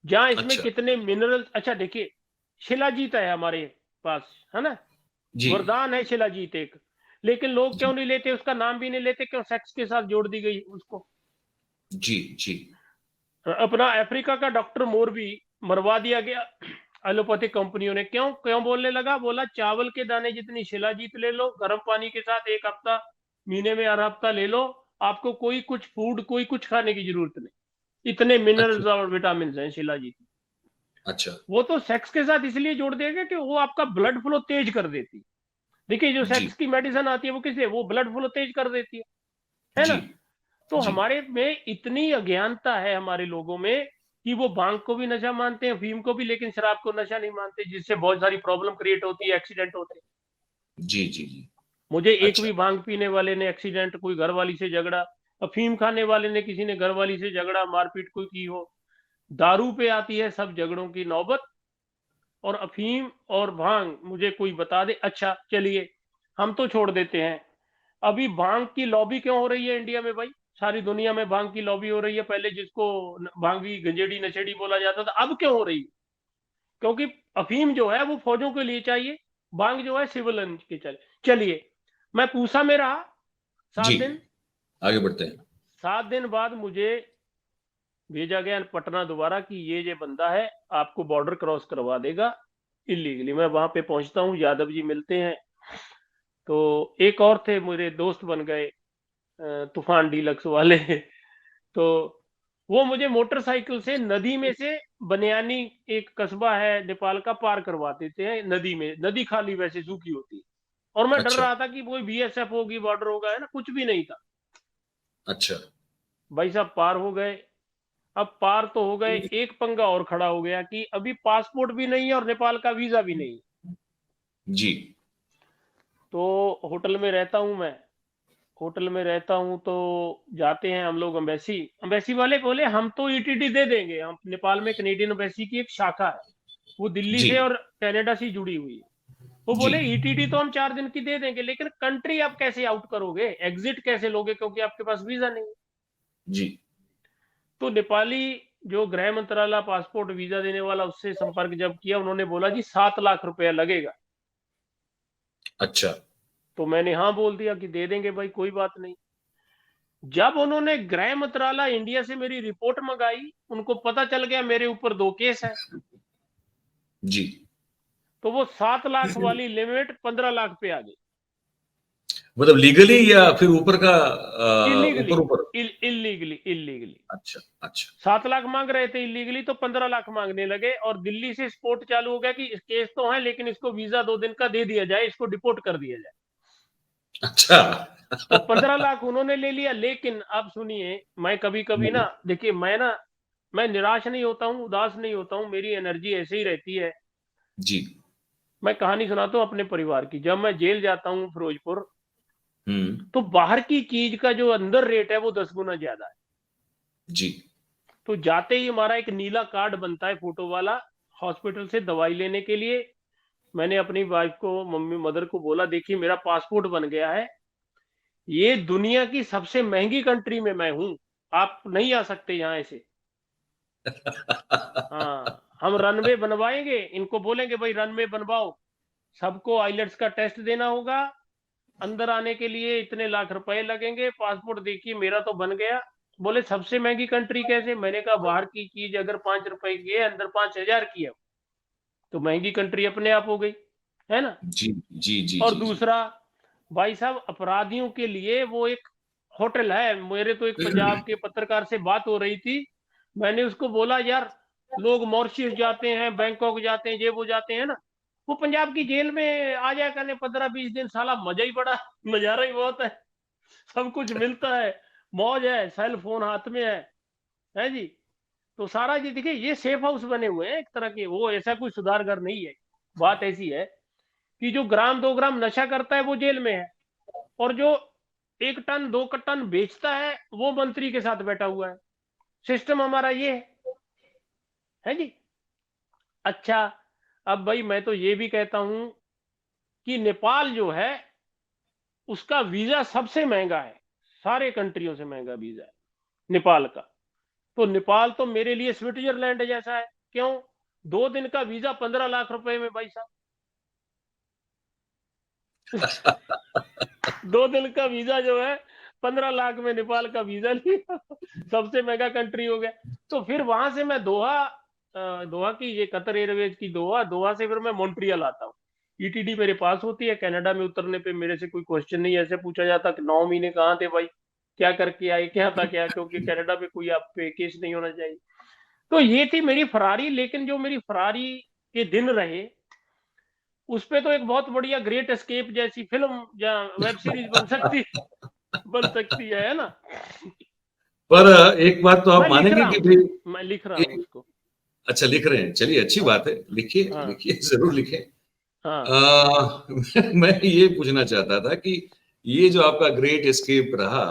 जहां इसमें अच्छा। कितने मिनरल, अच्छा देखिए, शिलाजीत है हमारे पास, है ना, जी, वरदान है शिलाजीत एक, लेकिन लोग जी। क्यों नहीं लेते, उसका नाम भी नहीं लेते, क्यों, सेक्स के साथ जोड़ दी गई उसको। जी, जी। अपना अफ्रीका का डॉक्टर मोरबी मरवा दिया गया एलोपैथिक कंपनियों ने, क्यों क्यों बोलने लगा, बोला चावल के दाने जितनी शिलाजीत ले लो गर्म पानी के साथ, एक हफ्ता, महीने में हर हफ्ता ले लो, आपको कोई कुछ फूड, कोई कुछ खाने की जरूरत नहीं, इतने अच्छा, मिनरल्स और विटामिन हैं शिलाजीत में। अच्छा। वो तो सेक्स के साथ इसलिए जोड़ देगा कि वो आपका ब्लड फ्लो तेज कर देती है। देखिए जो जी, सेक्स की मेडिसिन आती है वो किसे, वो ब्लड फ्लो तेज कर देती है ना। जी। तो जी हमारे में इतनी अज्ञानता है हमारे लोगों में कि वो भांग को भी नशा मानते हैं, अफीम को भी, लेकिन शराब को नशा नहीं मानते, जिससे बहुत सारी प्रॉब्लम क्रिएट होती है, एक्सीडेंट होते हैं। जी जी जी। मुझे एक अच्छा। भी भांग पीने वाले ने एक्सीडेंट, कोई घरवाली से झगड़ा, अफीम खाने वाले ने किसी ने घरवाली से झगड़ा, मारपीट कोई की हो, दारू पे आती है सब झगड़ों की नौबत, और अफीम और भांग मुझे कोई बता दे। अच्छा चलिए, हम तो छोड़ देते हैं, अभी भांग की लॉबी क्यों हो रही है इंडिया में भाई? सारी दुनिया में भांग की लॉबी हो रही है, पहले जिसको भांगी गंजेड़ी नशेड़ी बोला जाता था, अब क्यों हो रही है? क्योंकि अफीम जो है वो फौजों के लिए चाहिए, भांग जो है सिविलियन के चलिए, मैं पूसा में रहा जी, 7 दिन। आगे बढ़ते हैं। 7 दिन बाद मुझे भेजा गया पटना दोबारा कि ये बंदा है, आपको बॉर्डर क्रॉस करवा देगा इलीगली। मैं वहां पे पहुंचता हूँ, यादव जी मिलते हैं, तो एक और थे मेरे दोस्त बन गए, तूफान डीलक्स वाले तो वो मुझे मोटरसाइकिल से नदी में से, बनियानी एक कस्बा है नेपाल का, पार करवा देते हैं नदी में। नदी खाली वैसे सूखी होती है, और मैं डर अच्छा रहा था कि कोई बीएसएफ होगी, बॉर्डर होगा, है ना, कुछ भी नहीं था। अच्छा। भाई साहब पार हो गए। अब पार तो हो गए, एक पंगा और खड़ा हो गया कि अभी पासपोर्ट भी नहीं है और नेपाल का वीजा भी नहीं है। जी तो होटल में रहता हूं मैं, होटल में रहता हूं, तो जाते हैं हम लोग एम्बेसी। एम्बेसी वाले बोले हम तो ईटीडी दे देंगे, हम नेपाल में कनेडियन एम्बेसी की एक शाखा है, वो दिल्ली जी से और कनाडा से जुड़ी हुई है। वो जी बोले ईटीडी तो हम 4 दिन की दे देंगे, लेकिन कंट्री आप कैसे आउट करोगे, एग्जिट कैसे लोगे, क्योंकि आपके पास वीजा नहीं है। जी। तो नेपाली जो गृह मंत्रालय पासपोर्ट वीजा देने वाला, उससे संपर्क जब किया, उन्होंने बोला जी 7 लाख रुपया लगेगा। अच्छा तो मैंने हाँ बोल दिया कि दे देंगे भाई, कोई बात नहीं। जब उन्होंने गृह मंत्रालय इंडिया से मेरी रिपोर्ट मंगाई, उनको पता चल गया मेरे ऊपर 2 केस है, जी। तो वो 7 लाख वाली लिमिट 15 लाख पे आ गई। मतलब लीगली या फिर ऊपर का इलीगली, ऊपर ऊपर? इलीगली, इलीगली अच्छा अच्छा। 7 लाख मांग रहे थे, इलीगली तो 15 लाख मांगने लगे, और दिल्ली से स्पोर्ट चालू हो गया कि इस केस तो है, लेकिन इसको वीजा 2 दिन का दे दिया जाए, इसको डिपोर्ट कर दिया जाए। अच्छा। तो 15 लाख उन्होंने ले लिया। लेकिन आप सुनिए, मैं कभी कभी ना, देखिए मैं निराश नहीं होता हूँ, उदास नहीं होता हूँ, मेरी एनर्जी ऐसे ही रहती है। जी। मैं कहानी सुनाता हूँ अपने परिवार की। जब मैं जेल जाता हूँ फिरोजपुर, हम्म। तो बाहर की चीज का जो अंदर रेट है वो 10 गुना ज्यादा है। जी तो जाते ही हमारा एक नीला कार्ड बनता है फोटो वाला, हॉस्पिटल से दवाई लेने के लिए। मैंने अपनी वाइफ को, मम्मी मदर को बोला, देखिए मेरा पासपोर्ट बन गया है, ये दुनिया की सबसे महंगी कंट्री में मैं हूं, आप नहीं आ सकते यहाँ ऐसे। हाँ, हम रनवे बनवाएंगे, इनको बोलेंगे भाई रनवे बनवाओ, सबको आइलेट्स का टेस्ट देना होगा, अंदर आने के लिए इतने लाख रुपए लगेंगे, पासपोर्ट देखिए मेरा तो बन गया। बोले सबसे महंगी कंट्री कैसे? मैंने कहा बाहर की चीज अगर 5 रुपए की है, अंदर 5,000 की है, तो महंगी कंट्री अपने आप हो गई, है ना। जी जी जी और जी जी। दूसरा, भाई साहब अपराधियों के लिए वो एक होटल है। मेरे तो एक पंजाब के पत्रकार से बात हो रही थी, मैंने उसको बोला यार, लोग मॉरिशस जाते हैं, बैंकॉक जाते हैं, ये वो जाते हैं ना, वो पंजाब की जेल में आ जाया करने 15-20 दिन, साला मजा ही बड़ा, नजारा ही बहुत है, सब कुछ मिलता है, मौज है, सेल फोन हाथ में है जी। तो सारा जी देखिए, ये सेफ हाउस बने हुए हैं एक तरह के, वो ऐसा कोई सुधार घर नहीं है। बात ऐसी है कि जो ग्राम 2 ग्राम नशा करता है वो जेल में है, और जो 1 टन 2 टन बेचता है वो मंत्री के साथ बैठा हुआ है। सिस्टम हमारा ये है जी। अच्छा, अब भाई मैं तो ये भी कहता हूं कि नेपाल जो है, उसका वीजा सबसे महंगा है, सारे कंट्रियों से महंगा वीजा है नेपाल का। तो नेपाल तो मेरे लिए स्विट्जरलैंड जैसा है। क्यों? 2 दिन का वीजा 15 लाख रुपए में भाई साहब। 2 दिन का वीजा जो है 15 लाख में नेपाल का वीजा लिया, सबसे महंगा कंट्री हो गया। तो फिर वहां से मैं दोहा, दोहा की, ये कतर एयरवेज की दोहा, दोहा से फिर मैं मॉन्ट्रियल आता हूँ। ईटीडी मेरे पास होती है, कनाडा में उतरने पे मेरे से कोई क्वेश्चन नहीं ऐसे पूछा जाता कि 9 महीने कहाँ थे भाई, क्या करके आए, क्या था क्या, क्योंकि कनाडा पे कोई आप पे केस नहीं होना चाहिए। तो ये थी मेरी फरारी। लेकिन जो मेरी फरारी के दिन रहे, उस पे तो एक बहुत बढ़िया ग्रेट एस्केप जैसी फिल्म या वेब सीरीज बन सकती है ना। पर एक बात तो आप मैं लिख मानेंगे रहा कि हूँ, भाई मैं लिख रहा हूँ एक, उसको। अच्छा लिख रहे हैं, चलिए अच्छी हाँ बात है, लिखिए हाँ लिखिए जरूर लिखें। हाँ। अ, मैं ये पूछना चाहता था कि ये जो आपका ग्रेट एस्केप रहा,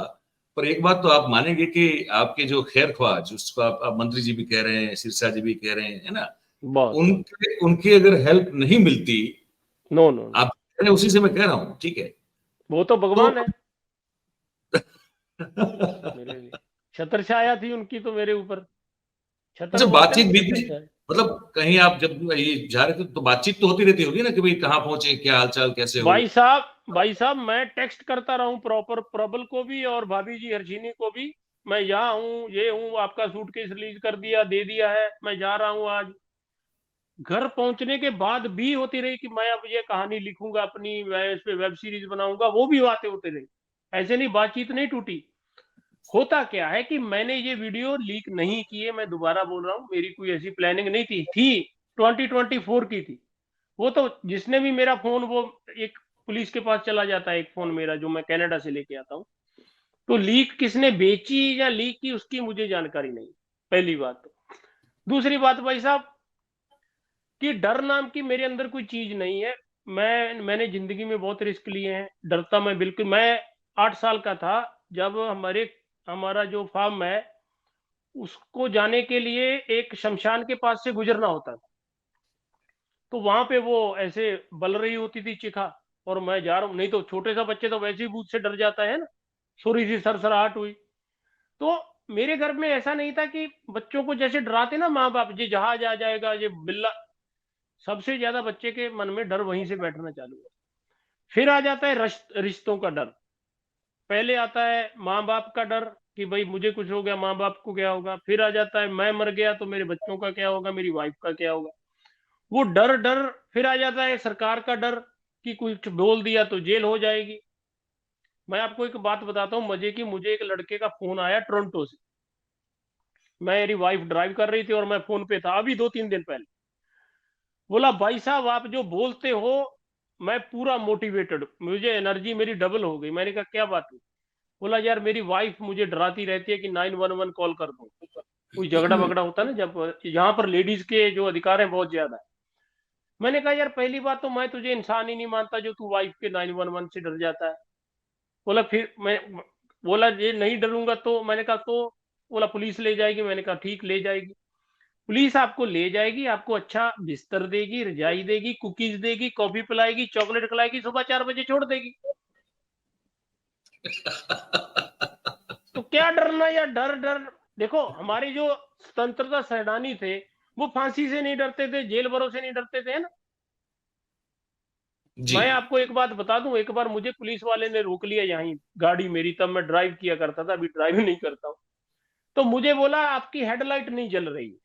पर एक बात तो आप मानेंगे कि आपके जो खैर-ख्वाह, जिसको आप मंत्री जी भी कह रहे हैं, सिरसा जी भी कह रहे हैं, है ना? बहुत बहुत। उनके उनकी अगर हेल्प नहीं मिलती, नो नो नो, आप कह रहे हैं, उसी से मैं कह रहा हूँ, ठीक है। वो तो तो भगवान है मेरे लिए। छत्र छाया थी उनकी तो मेरे ऊपर। छत्र अच्छा, बोलते हैं बातचीत ना, भी छत्र थी? छाया। मतलब कहीं आप जब ये जा रहे थे तो बातचीत तो होती रहती होगी ना कि भाई कहाँ पहुँचे, क्या हाल-चाल, कैसे हो? भाई साहब मैं टेक्स्ट करता रहा हूँ प्रॉपर, प्रबल को भी और भाभी जी हर्षिनी को भी। मैं यहाँ हूँ, ये हूँ, आपका सूटकेस रिलीज कर दिया, दे दिया है, मैं जा रहा हूँ आज। घर पहुंचने के बाद भी होती रही कि मैं अब ये कहानी लिखूंगा अपनी, मैं इस पे वेब सीरीज बनाऊंगा, वो भी बातें होती रही। ऐसे नहीं, बातचीत नहीं टूटी। होता क्या है कि मैंने ये वीडियो लीक नहीं किए, मैं दोबारा बोल रहा हूँ, मेरी कोई ऐसी प्लानिंग नहीं थी 2024 की थी। वो तो जिसने भी मेरा फोन, वो एक पुलिस के पास चला जाता है एक फोन मेरा जो मैं कनाडा से लेके आता हूँ। तो लीक किसने बेची या लीक की उसकी मुझे जानकारी नहीं, पहली बात। तो दूसरी बात भाई साहब, कि डर नाम की मेरे अंदर कोई चीज नहीं है। मैंने जिंदगी में बहुत रिस्क लिए हैं, डरता मैं बिल्कुल। मैं 8 साल का था जब हमारा जो फार्म है उसको जाने के लिए एक शमशान के पास से गुजरना होता था। तो वहां पे वो ऐसे बल रही होती थी चिखा, और मैं जा रहा हूँ, नहीं तो छोटे सा बच्चे तो वैसे ही भूत से डर जाता है ना। थोड़ी सी सरसराहट हुई तो मेरे घर में ऐसा नहीं था कि बच्चों को जैसे डराते ना माँ बाप, ये जहाज आ जाएगा, ये बिल्ला। सबसे ज्यादा बच्चे के मन में डर वहीं से बैठना चालू है। फिर आ जाता है रिश्तों का डर। पहले आता है माँ बाप का डर कि भाई मुझे कुछ हो गया माँ बाप को क्या होगा। फिर आ जाता है मैं मर गया तो मेरे बच्चों का क्या होगा, मेरी वाइफ का क्या होगा, वो डर डर। फिर आ जाता है सरकार का डर कि कुछ बोल दिया तो जेल हो जाएगी। मैं आपको एक बात बताता हूँ मजे की, मुझे एक लड़के का फोन आया टोरंटो से। मेरी वाइफ ड्राइव कर रही थी और मैं फोन पे था अभी 2-3 दिन पहले। बोला भाई साहब आप जो बोलते हो, मैं पूरा मोटिवेटेड, मुझे एनर्जी मेरी डबल हो गई। मैंने कहा क्या बात है। बोला यार मेरी वाइफ मुझे डराती रहती है कि 911 कॉल कर दो, कोई झगड़ा वगड़ा होता है ना, जब यहाँ पर लेडीज के जो अधिकार है बहुत ज्यादा है। मैंने कहा यार पहली बात तो मैं तुझे इंसान ही नहीं मानता जो तू वाइफ के 911 से डर जाता है। बोला फिर मैं, बोला ये नहीं डरूंगा तो, मैंने कहा तो, बोला पुलिस ले जाएगी। मैंने कहा ठीक ले जाएगी। पुलिस आपको ले जाएगी, आपको अच्छा बिस्तर देगी, रजाई देगी, कुकीज देगी, कॉफी पिलाएगी, चॉकलेट खिलाएगी, सुबह 4 बजे छोड़ देगी। तो क्या डरना या डर डर। देखो हमारे जो स्वतंत्रता सेनानी थे वो फांसी से नहीं डरते थे, जेल भरों से नहीं डरते थे, है ना। जी। मैं आपको एक बात बता दूं, एक बार मुझे पुलिस वाले ने रोक लिया यहीं गाड़ी मेरी, तब मैं ड्राइव किया करता था, अभी ड्राइव नहीं करता हूं। तो मुझे बोला आपकी हेडलाइट नहीं जल रही है।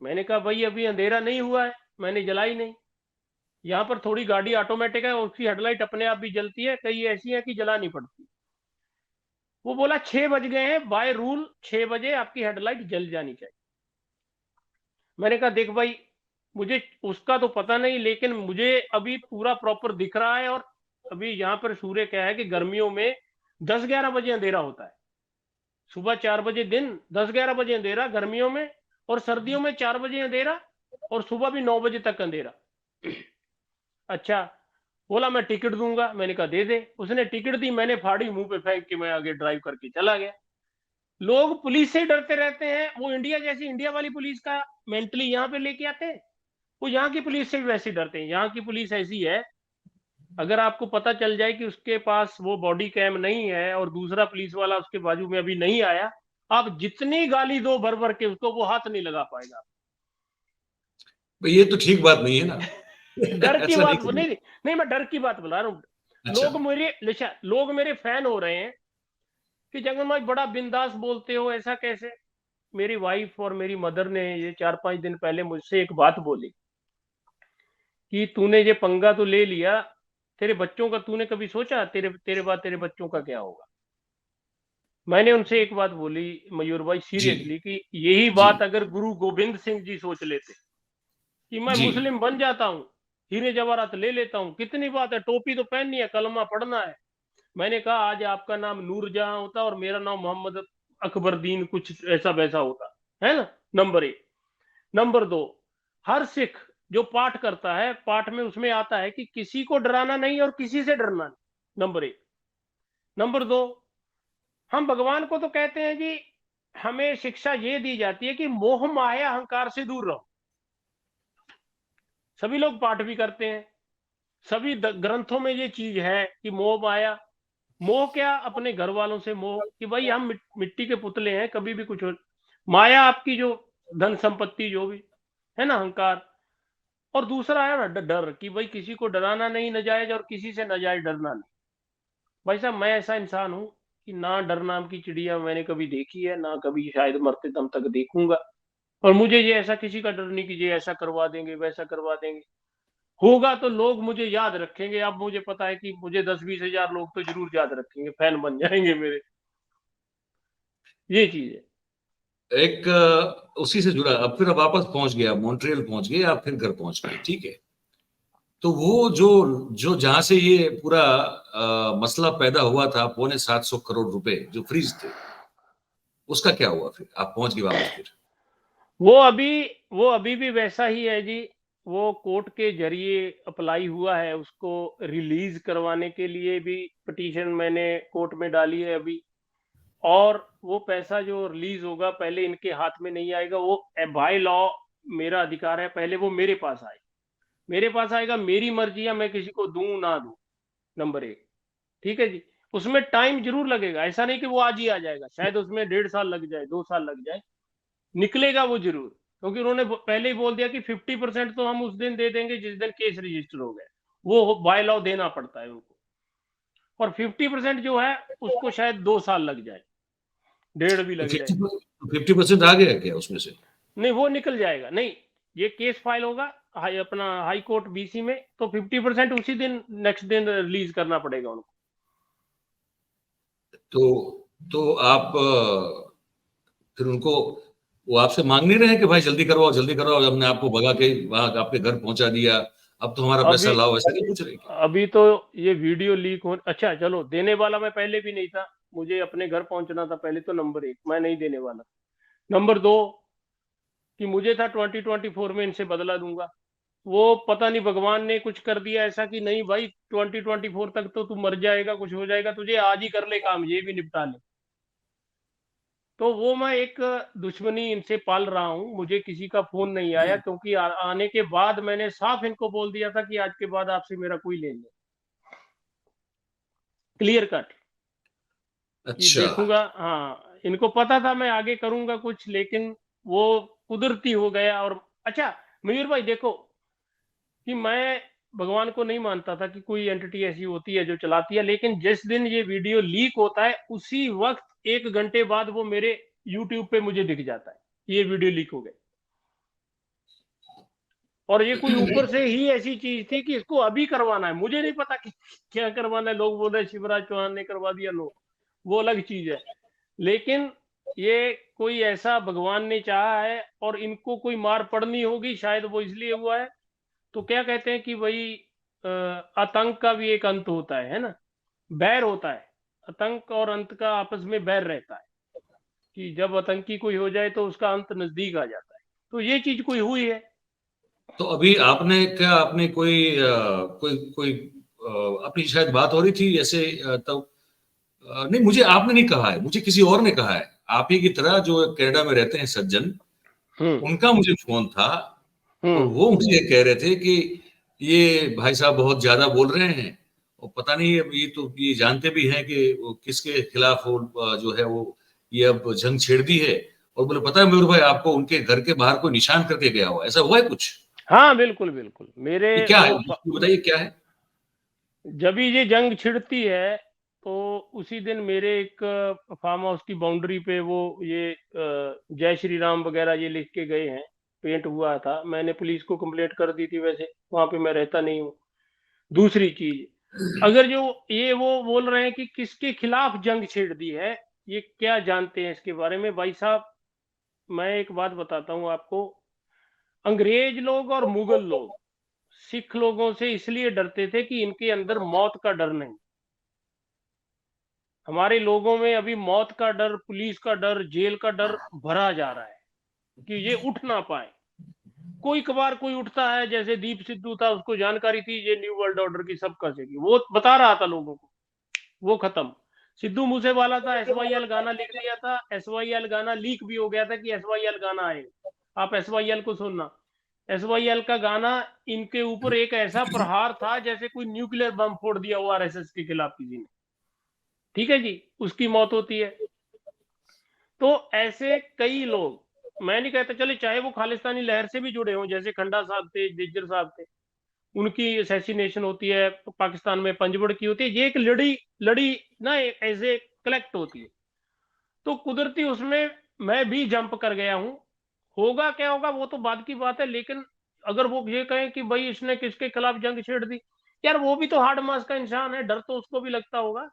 मैंने कहा भाई अभी अंधेरा नहीं हुआ है, मैंने जलाई नहीं। यहाँ पर थोड़ी गाड़ी ऑटोमेटिक है, उसकी हेडलाइट अपने आप भी जलती है, कई ऐसी है कि जलानी पड़ती। वो बोला 6 बज गए हैं, बाय रूल 6 बजे आपकी हेडलाइट जल जानी चाहिए। मैंने कहा देख भाई, मुझे उसका तो पता नहीं, लेकिन मुझे अभी पूरा प्रॉपर दिख रहा है। और अभी यहाँ पर सूर्य क्या है कि गर्मियों में 10-11 बजे अंधेरा होता है, सुबह 4 बजे दिन, 10-11 बजे अंधेरा गर्मियों में, और सर्दियों में 4 बजे अंधेरा, और सुबह भी 9 बजे तक अंधेरा। अच्छा। बोला मैं टिकट दूंगा। मैंने कहा दे दे। उसने टिकट दी, मैंने फाड़ी मुंह पे फेंक के मैं आगे ड्राइव करके चला गया। लोग पुलिस से डरते रहते हैं, वो इंडिया जैसी, इंडिया वाली पुलिस का मेंटली यहाँ पे लेके आते हैं। वो यहाँ की पुलिस से भी वैसे डरते हैं। यहाँ की पुलिस ऐसी है, अगर आपको पता चल जाए कि उसके पास वो बॉडी कैम नहीं है और दूसरा पुलिस वाला उसके बाजू में अभी नहीं आया, आप जितनी गाली दो भर भर के उसको, वो हाथ नहीं लगा पाएगा। भाई ये तो ठीक बात नहीं है ना। डर की ऐसा नहीं बात करना। नहीं, नहीं नहीं, मैं डर की बात बुला रहा हूँ। अच्छा। लोग मेरे फैन हो रहे हैं कि जंगल भाई बड़ा बिंदास बोलते हो, ऐसा कैसे। मेरी वाइफ और मेरी मदर ने ये 4-5 दिन पहले मुझसे एक बात बोली कि तूने ये पंगा तो ले लिया, तेरे बच्चों का तूने कभी सोचा, तेरे तेरे बाद तेरे बच्चों का क्या होगा। मैंने उनसे एक बात बोली मयूर भाई जी। सीरियसली, कि यही जी। बात अगर गुरु गोविंद सिंह जी सोच लेते कि मैं जी। मुस्लिम बन जाता हूँ, हीरे जवाहरात ले लेता हूँ, कितनी बात है, टोपी तो पहननी है, कलमा पढ़ना है। मैंने कहा आज आपका नाम नूर जहां होता और मेरा नाम मोहम्मद अकबरदीन कुछ ऐसा वैसा होता है ना, नंबर 1। नंबर 2, हर सिख जो पाठ करता है, पाठ में उसमें आता है कि किसी को डराना नहीं और किसी से डरना नहीं, नंबर 1। नंबर 2, हम भगवान को तो कहते हैं जी, हमें शिक्षा ये दी जाती है कि मोह माया अहंकार से दूर रहो। सभी लोग पाठ भी करते हैं, सभी ग्रंथों में ये चीज है कि मोह माया। मोह क्या? अपने घर वालों से मोह, कि भाई हम मिट्टी के पुतले हैं, कभी भी कुछ हो। माया आपकी जो धन संपत्ति जो भी है ना, अहंकार। और दूसरा है ना डर, कि भाई किसी को डराना नहीं नजायज और किसी से नजायज डरना नहीं। भाई साहब, मैं ऐसा इंसान हूं कि ना डर नाम की चिड़िया मैंने कभी देखी है, ना कभी शायद मरते दम तक देखूंगा। और मुझे ये ऐसा किसी का डर नहीं कि ये ऐसा करवा देंगे वैसा करवा देंगे। होगा तो लोग मुझे याद रखेंगे। अब मुझे पता है कि मुझे 10-20 हजार लोग तो जरूर याद रखेंगे, फैन बन जाएंगे मेरे। ये चीज है। एक उसी से जुड़ा, अब फिर वापस पहुंच गया, मॉन्ट्रियल पहुंच गए, आप फिर घर पहुंच गए, ठीक है। तो वो जो जो जहां से ये पूरा मसला पैदा हुआ था, 750 करोड़ रुपए जो फ्रीज थे, उसका क्या हुआ? फिर आप पहुंच गए वापस फिर? वो अभी वो अभी भी वैसा ही है जी। वो कोर्ट के जरिए अप्लाई हुआ है, उसको रिलीज करवाने के लिए भी पिटीशन मैंने कोर्ट में डाली है अभी। और वो पैसा जो रिलीज होगा, पहले इनके हाथ में नहीं आएगा। वो बाय लॉ मेरा अधिकार है, पहले वो मेरे पास आए, मेरे पास आएगा। मेरी मर्जी है, मैं किसी को दूं ना दूं, नंबर 1। ठीक है जी। उसमें टाइम जरूर लगेगा, ऐसा नहीं कि वो आज ही आ जाएगा। शायद उसमें 1.5 साल लग जाए, 2 साल लग जाए, निकलेगा वो जरूर। क्योंकि उन्होंने पहले ही बोल दिया कि 50% तो हम उस दिन दे देंगे जिस दिन केस रजिस्टर हो गया। वो बाय लॉ देना पड़ता है उनको। और 50% जो है उसको शायद 2 साल लग जाए, 1.5 भी तो लग जाए। 50% आ गया क्या उसमें से? नहीं, वो निकल जाएगा। नहीं, ये केस फाइल होगा अपना हाई कोर्ट बीसी में, तो 50% उसी दिन नेक्स्ट दिन रिलीज करना पड़ेगा उनको। तो आप फिर उनको, वो आपसे मांग नहीं रहे हैं कि भाई जल्दी करवाओ, हमने आपको भगा के वहां आपके घर पहुंचा दिया, अब तो हमारा पैसा अभी लाओ, ऐसा नहीं पूछ रहे क्या? अभी तो ये वीडियो लीक हो, अच्छा चलो, देने वाला मैं पहले भी नहीं था। मुझे अपने घर पहुंचना था पहले, तो नंबर 1 मैं नहीं देने वाला। नंबर 2, कि मुझे था 2024 में इनसे बदला दूंगा। वो पता नहीं भगवान ने कुछ कर दिया ऐसा कि नहीं भाई, 2024 तक तो तू मर जाएगा, कुछ हो जाएगा तुझे, आज ही कर ले काम, ये भी निपटा ले। तो वो मैं एक दुश्मनी इनसे पाल रहा हूं। मुझे किसी का फोन नहीं आया, क्योंकि आने के बाद मैंने साफ इनको बोल दिया था कि आज के बाद आपसे मेरा कोई लेन देन, क्लियर कट, कि अच्छा। देखूंगा। हाँ, इनको पता था मैं आगे करूंगा कुछ, लेकिन वो कुदरती हो गया। और अच्छा मयूर भाई देखो, कि मैं भगवान को नहीं मानता था कि कोई एंटिटी ऐसी होती है जो चलाती है, लेकिन जिस दिन ये वीडियो लीक होता है उसी वक्त 1 घंटे बाद वो मेरे यूट्यूब पे मुझे दिख जाता है कि ये वीडियो लीक हो गई। और ये कोई ऊपर से ही ऐसी चीज थी कि इसको अभी करवाना है, मुझे नहीं पता कि क्या करवाना है। लोग बोल रहे शिवराज चौहान ने करवा दिया, लो, वो अलग चीज है। लेकिन ये कोई ऐसा भगवान ने चाहा है, और इनको कोई मार पड़नी होगी, शायद वो इसलिए हुआ है। तो क्या कहते हैं कि भाई आतंक का भी एक अंत होता है ना, बैर होता है। आतंक और अंत का आपस में बैर रहता है, कि जब आतंकी कोई हो जाए तो उसका अंत नजदीक आ जाता है। तो ये चीज कोई हुई है। तो अभी आपने क्या, आपने कोई कोई कोई अपनी शायद बात हो रही थी ऐसे, तब नहीं, मुझे आपने नहीं कहा है, मुझे किसी और ने कहा है, आप ही की तरह जो कनाडा में रहते हैं सज्जन, हम्म। उनका मुझे फोन था। और हम्म। वो मुझे कह रहे थे कि ये भाई साहब बहुत ज्यादा बोल रहे हैं, और पता नहीं अब ये तो ये जानते भी हैं कि वो किसके खिलाफ वो जो है वो ये अब जंग छेड़ दी है। और बोले पता है मयूर भाई, आपको उनके घर के बाहर कोई निशान करके गया हो, ऐसा हुआ है कुछ? हाँ बिल्कुल बिल्कुल, मेरे ये क्या है, वो बताइए क्या है? जब ये जंग छिड़ती है, तो उसी दिन मेरे एक फार्म हाउस की बाउंड्री पे वो ये जय श्री राम वगैरह ये लिख के गए हैं। पेंट हुआ था, मैंने पुलिस को कंप्लेंट कर दी थी, वैसे वहां पे मैं रहता नहीं हूँ। दूसरी चीज, अगर जो ये वो बोल रहे हैं कि किसके खिलाफ जंग छेड़ दी है, ये क्या जानते हैं इसके बारे में भाई साहब? मैं एक बात बताता हूँ आपको। अंग्रेज लोग और मुगल लोग सिख लोगों से इसलिए डरते थे कि इनके अंदर मौत का डर नहीं। हमारे लोगों में अभी मौत का डर, पुलिस का डर, जेल का डर भरा जा रहा है कि ये उठ ना पाए। कोई कबार कोई उठता है, जैसे दीप सिद्धू था, उसको जानकारी थी ये न्यू वर्ल्ड ऑर्डर की सब कसेगी, वो बता रहा था लोगों को, वो खत्म। सिद्धू मूसेवाला था, SYL गाना लिख दिया था, SYL गाना लीक भी हो गया था कि SYL गाना आएगा, आप SYL को सुनना। SYL का गाना इनके ऊपर एक ऐसा प्रहार था जैसे कोई न्यूक्लियर बम फोड़ दिया हो RSS के खिलाफ किसी ने, ठीक है जी, उसकी मौत होती है। तो ऐसे कई लोग, मैं नहीं कहता, चले चाहे वो खालिस्तानी लहर से भी जुड़े हों, जैसे खंडा साहब थे, जिज्जर साहब थे, उनकी असैसिनेशन होती है, पाकिस्तान में पंजबड़ की होती है, ये एक लड़ी लड़ी ना ऐसे कलेक्ट होती है। तो कुदरती उसमें मैं भी जंप कर गया हूं। होगा क्या होगा वो तो बाद की बात है, लेकिन अगर वो ये कहें कि भाई इसने किसके खिलाफ जंग छेड़ दी, यार वो भी तो हार्ड मास का इंसान है, डर तो उसको भी लगता होगा।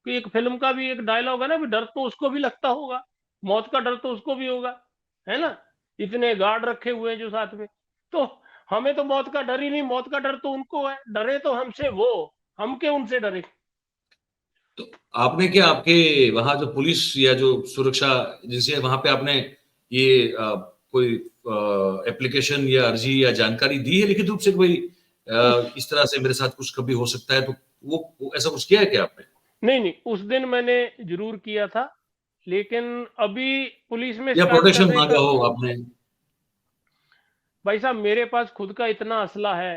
कि एक फिल्म का भी एक डायलॉग है ना, भी डर तो उसको भी लगता होगा, मौत का डर तो उसको भी होगा, है ना। इतने गार्ड रखे हुए हैं जो साथ में, तो हमें तो मौत का डर ही नहीं, मौत का डर तो उनको है, डरे तो हमसे वो, हम के उनसे डरे। तो आपने क्या, आपके वहां जो पुलिस या जो सुरक्षा जिनसे वहां पे आपने ये कोई एप्लीकेशन या अर्जी या जानकारी दी है लिखित रूप से, कोई उस इस तरह से मेरे साथ कुछ कभी हो सकता है, तो वो ऐसा कुछ किया है क्या आपने? नहीं नहीं, उस दिन मैंने जरूर किया था, लेकिन अभी पुलिस में या स्टार्ट प्रोटेक्शन करने मांगा का, हो आपने? भाई साहब मेरे पास खुद का इतना असला है।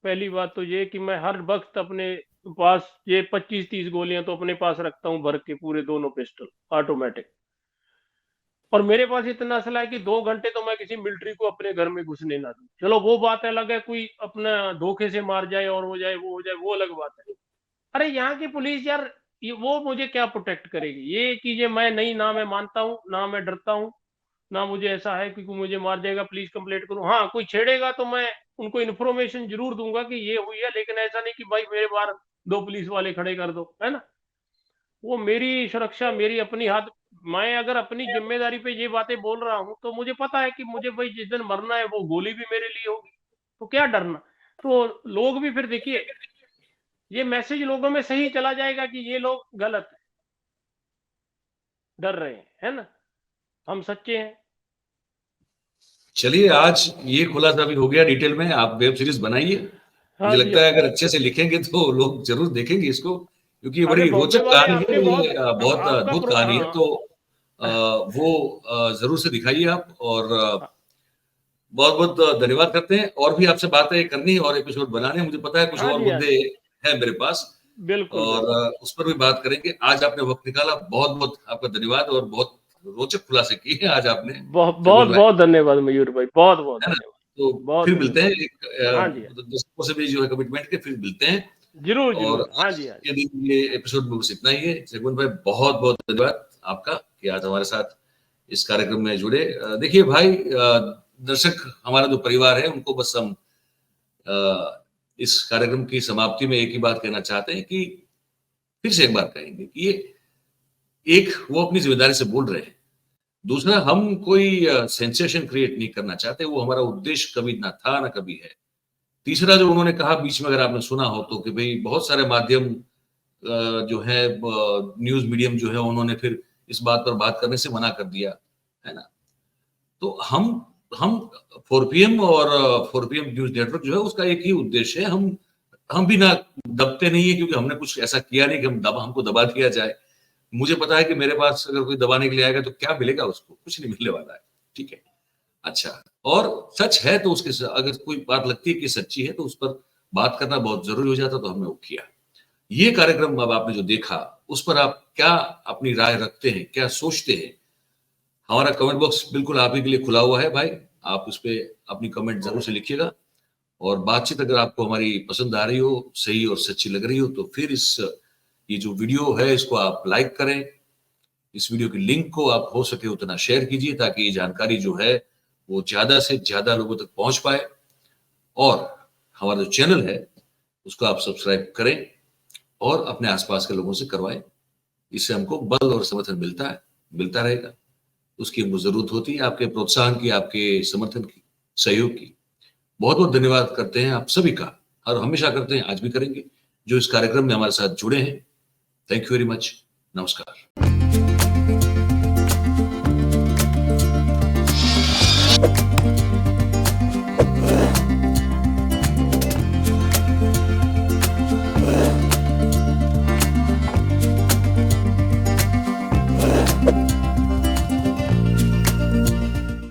पहली बात तो ये कि मैं हर वक्त अपने पास ये 25-30 गोलियां तो अपने पास रखता हूं भर के, पूरे दोनों पिस्टल ऑटोमेटिक। और मेरे पास इतना असला है कि 2 घंटे तो मैं किसी मिलिट्री को अपने घर में घुसने ना दूं। चलो वो बात अलग है, कोई अपना धोखे से मार जाए और हो जाए, वो हो जाए, वो अलग बात है। अरे यहाँ की पुलिस यार, ये वो मुझे क्या प्रोटेक्ट करेगी, ये चीजें मैं नहीं, ना मैं मानता हूँ, ना मैं डरता हूँ, ना मुझे ऐसा है कि मुझे मार जाएगा पुलिस कंप्लेंट करूं। हाँ कोई छेड़ेगा तो मैं उनको इन्फॉर्मेशन जरूर दूंगा कि ये हुई है, लेकिन ऐसा नहीं कि भाई मेरे बाहर 2 पुलिस वाले खड़े कर दो, है ना। वो मेरी सुरक्षा, मेरी अपनी हाथ, मैं अगर अपनी जिम्मेदारी पे ये बातें बोल रहा हूं तो मुझे पता है कि मुझे भाई जिस दिन मरना है वो गोली भी मेरे लिए होगी, तो क्या डरना। तो लोग भी फिर देखिए, ये मैसेज लोगों में सही चला जाएगा कि ये लोग गलत है, डर रहे हैं, है ना, हम सच्चे हैं। चलिए, आज ये खुलासा भी हो गया डिटेल में। आप वेब सीरीज बनाइए, हाँ मुझे जी, लगता हाँ है जी। अगर अच्छे से लिखेंगे तो लोग जरूर देखेंगे इसको, क्योंकि ये अरे बड़ी बॉम्बे रोचक वाले कहानी आपने है, बहुत, ये बहुत आपका अद्भुत प्रो, कहानी है। हाँ, तो वो जरूर से दिखाइए आप, और हाँ, बहुत बहुत धन्यवाद करते हैं। और भी आपसे बातें करनी और एपिसोड बनाने हैं, मुझे पता है कुछ हाँ और जी, हाँ मुद्दे जी, हैं मेरे पास, बिल्कुल और बिल्कुल। उस पर भी बात करेंगे। आज आपने वक्त निकाला, बहुत बहुत आपका धन्यवाद, और बहुत रोचक खुलासे किए हैं आज आपने बहुत बहुत शगुन भाई, बहुत धन्यवाद मयूर भाई, बहुत बहुत है ना। धन्यवाद। तो बहुत फिर मिलते हैं, धन्यवाद। एक हाँ जी, मतलब दर्शकों से भी जो है कमिटमेंट के, फिर मिलते हैं। जरूर और जरूर, हाँ आज जी, हाँ जी। के दिन ये एपिसोड में बस इतना ही है। जगमोहन भाई, बहुत बहुत धन्यवाद आपका कि आज हमारे साथ इस कार्यक्रम में जुड़े। देखिए भाई, दर्शक हमारा जो परिवार है, उनको बस हम इस कार्यक्रम की समाप्ति में एक ही बात कहना चाहते हैं कि फिर से एक बार कहेंगे कि ये एक, वो अपनी जिम्मेदारी से बोल रहे हैं। दूसरा, हम कोई सेंसेशन क्रिएट नहीं करना चाहते, वो हमारा उद्देश्य कभी ना था ना कभी है। तीसरा, जो उन्होंने कहा बीच में, अगर आपने सुना हो तो, कि भाई बहुत सारे माध्यम जो है, न्यूज मीडियम जो है, उन्होंने फिर इस बात पर बात करने से मना कर दिया, है ना। तो हम 4PM और 4PM न्यूज नेटवर्क जो है, उसका एक ही उद्देश्य है। हम भी ना दबते नहीं है, क्योंकि हमने कुछ ऐसा किया नहीं कि हमको दबा दिया जाए। मुझे पता है कि मेरे पास अगर कोई दबाने के लिए आएगा तो क्या मिलेगा उसको, कुछ नहीं मिलने वाला है, ठीक है। अच्छा, और सच है तो उसके अगर कोई बात लगती है कि सच्ची है, तो उस पर बात करना बहुत जरूरी हो जाता, तो हमने वो किया। ये कार्यक्रम अब आपने जो देखा, उस पर आप क्या अपनी राय रखते हैं, क्या सोचते हैं? हमारा कमेंट बॉक्स बिल्कुल आप ही के लिए खुला हुआ है भाई, आप उस पे अपनी कमेंट जरूर से लिखिएगा। और बातचीत अगर आपको हमारी पसंद आ रही हो, सही और सच्ची लग रही हो, तो फिर ये जो वीडियो है, इसको आप लाइक करें। इस वीडियो की लिंक को आप हो सके उतना शेयर कीजिए, ताकि ये जानकारी जो है वो ज्यादा से ज्यादा लोगों तक पहुंच पाए। और हमारा जो चैनल है, उसको आप सब्सक्राइब करें और अपने आसपास के लोगों से करवाएं। इससे हमको बल और समर्थन मिलता है, मिलता रहेगा। उसकी हमको जरूरत होती है, आपके प्रोत्साहन की, आपके समर्थन की, सहयोग की। बहुत बहुत धन्यवाद करते हैं आप सभी का, और हमेशा करते हैं, आज भी करेंगे, जो इस कार्यक्रम में हमारे साथ जुड़े हैं। Thank you very much. नमस्कार।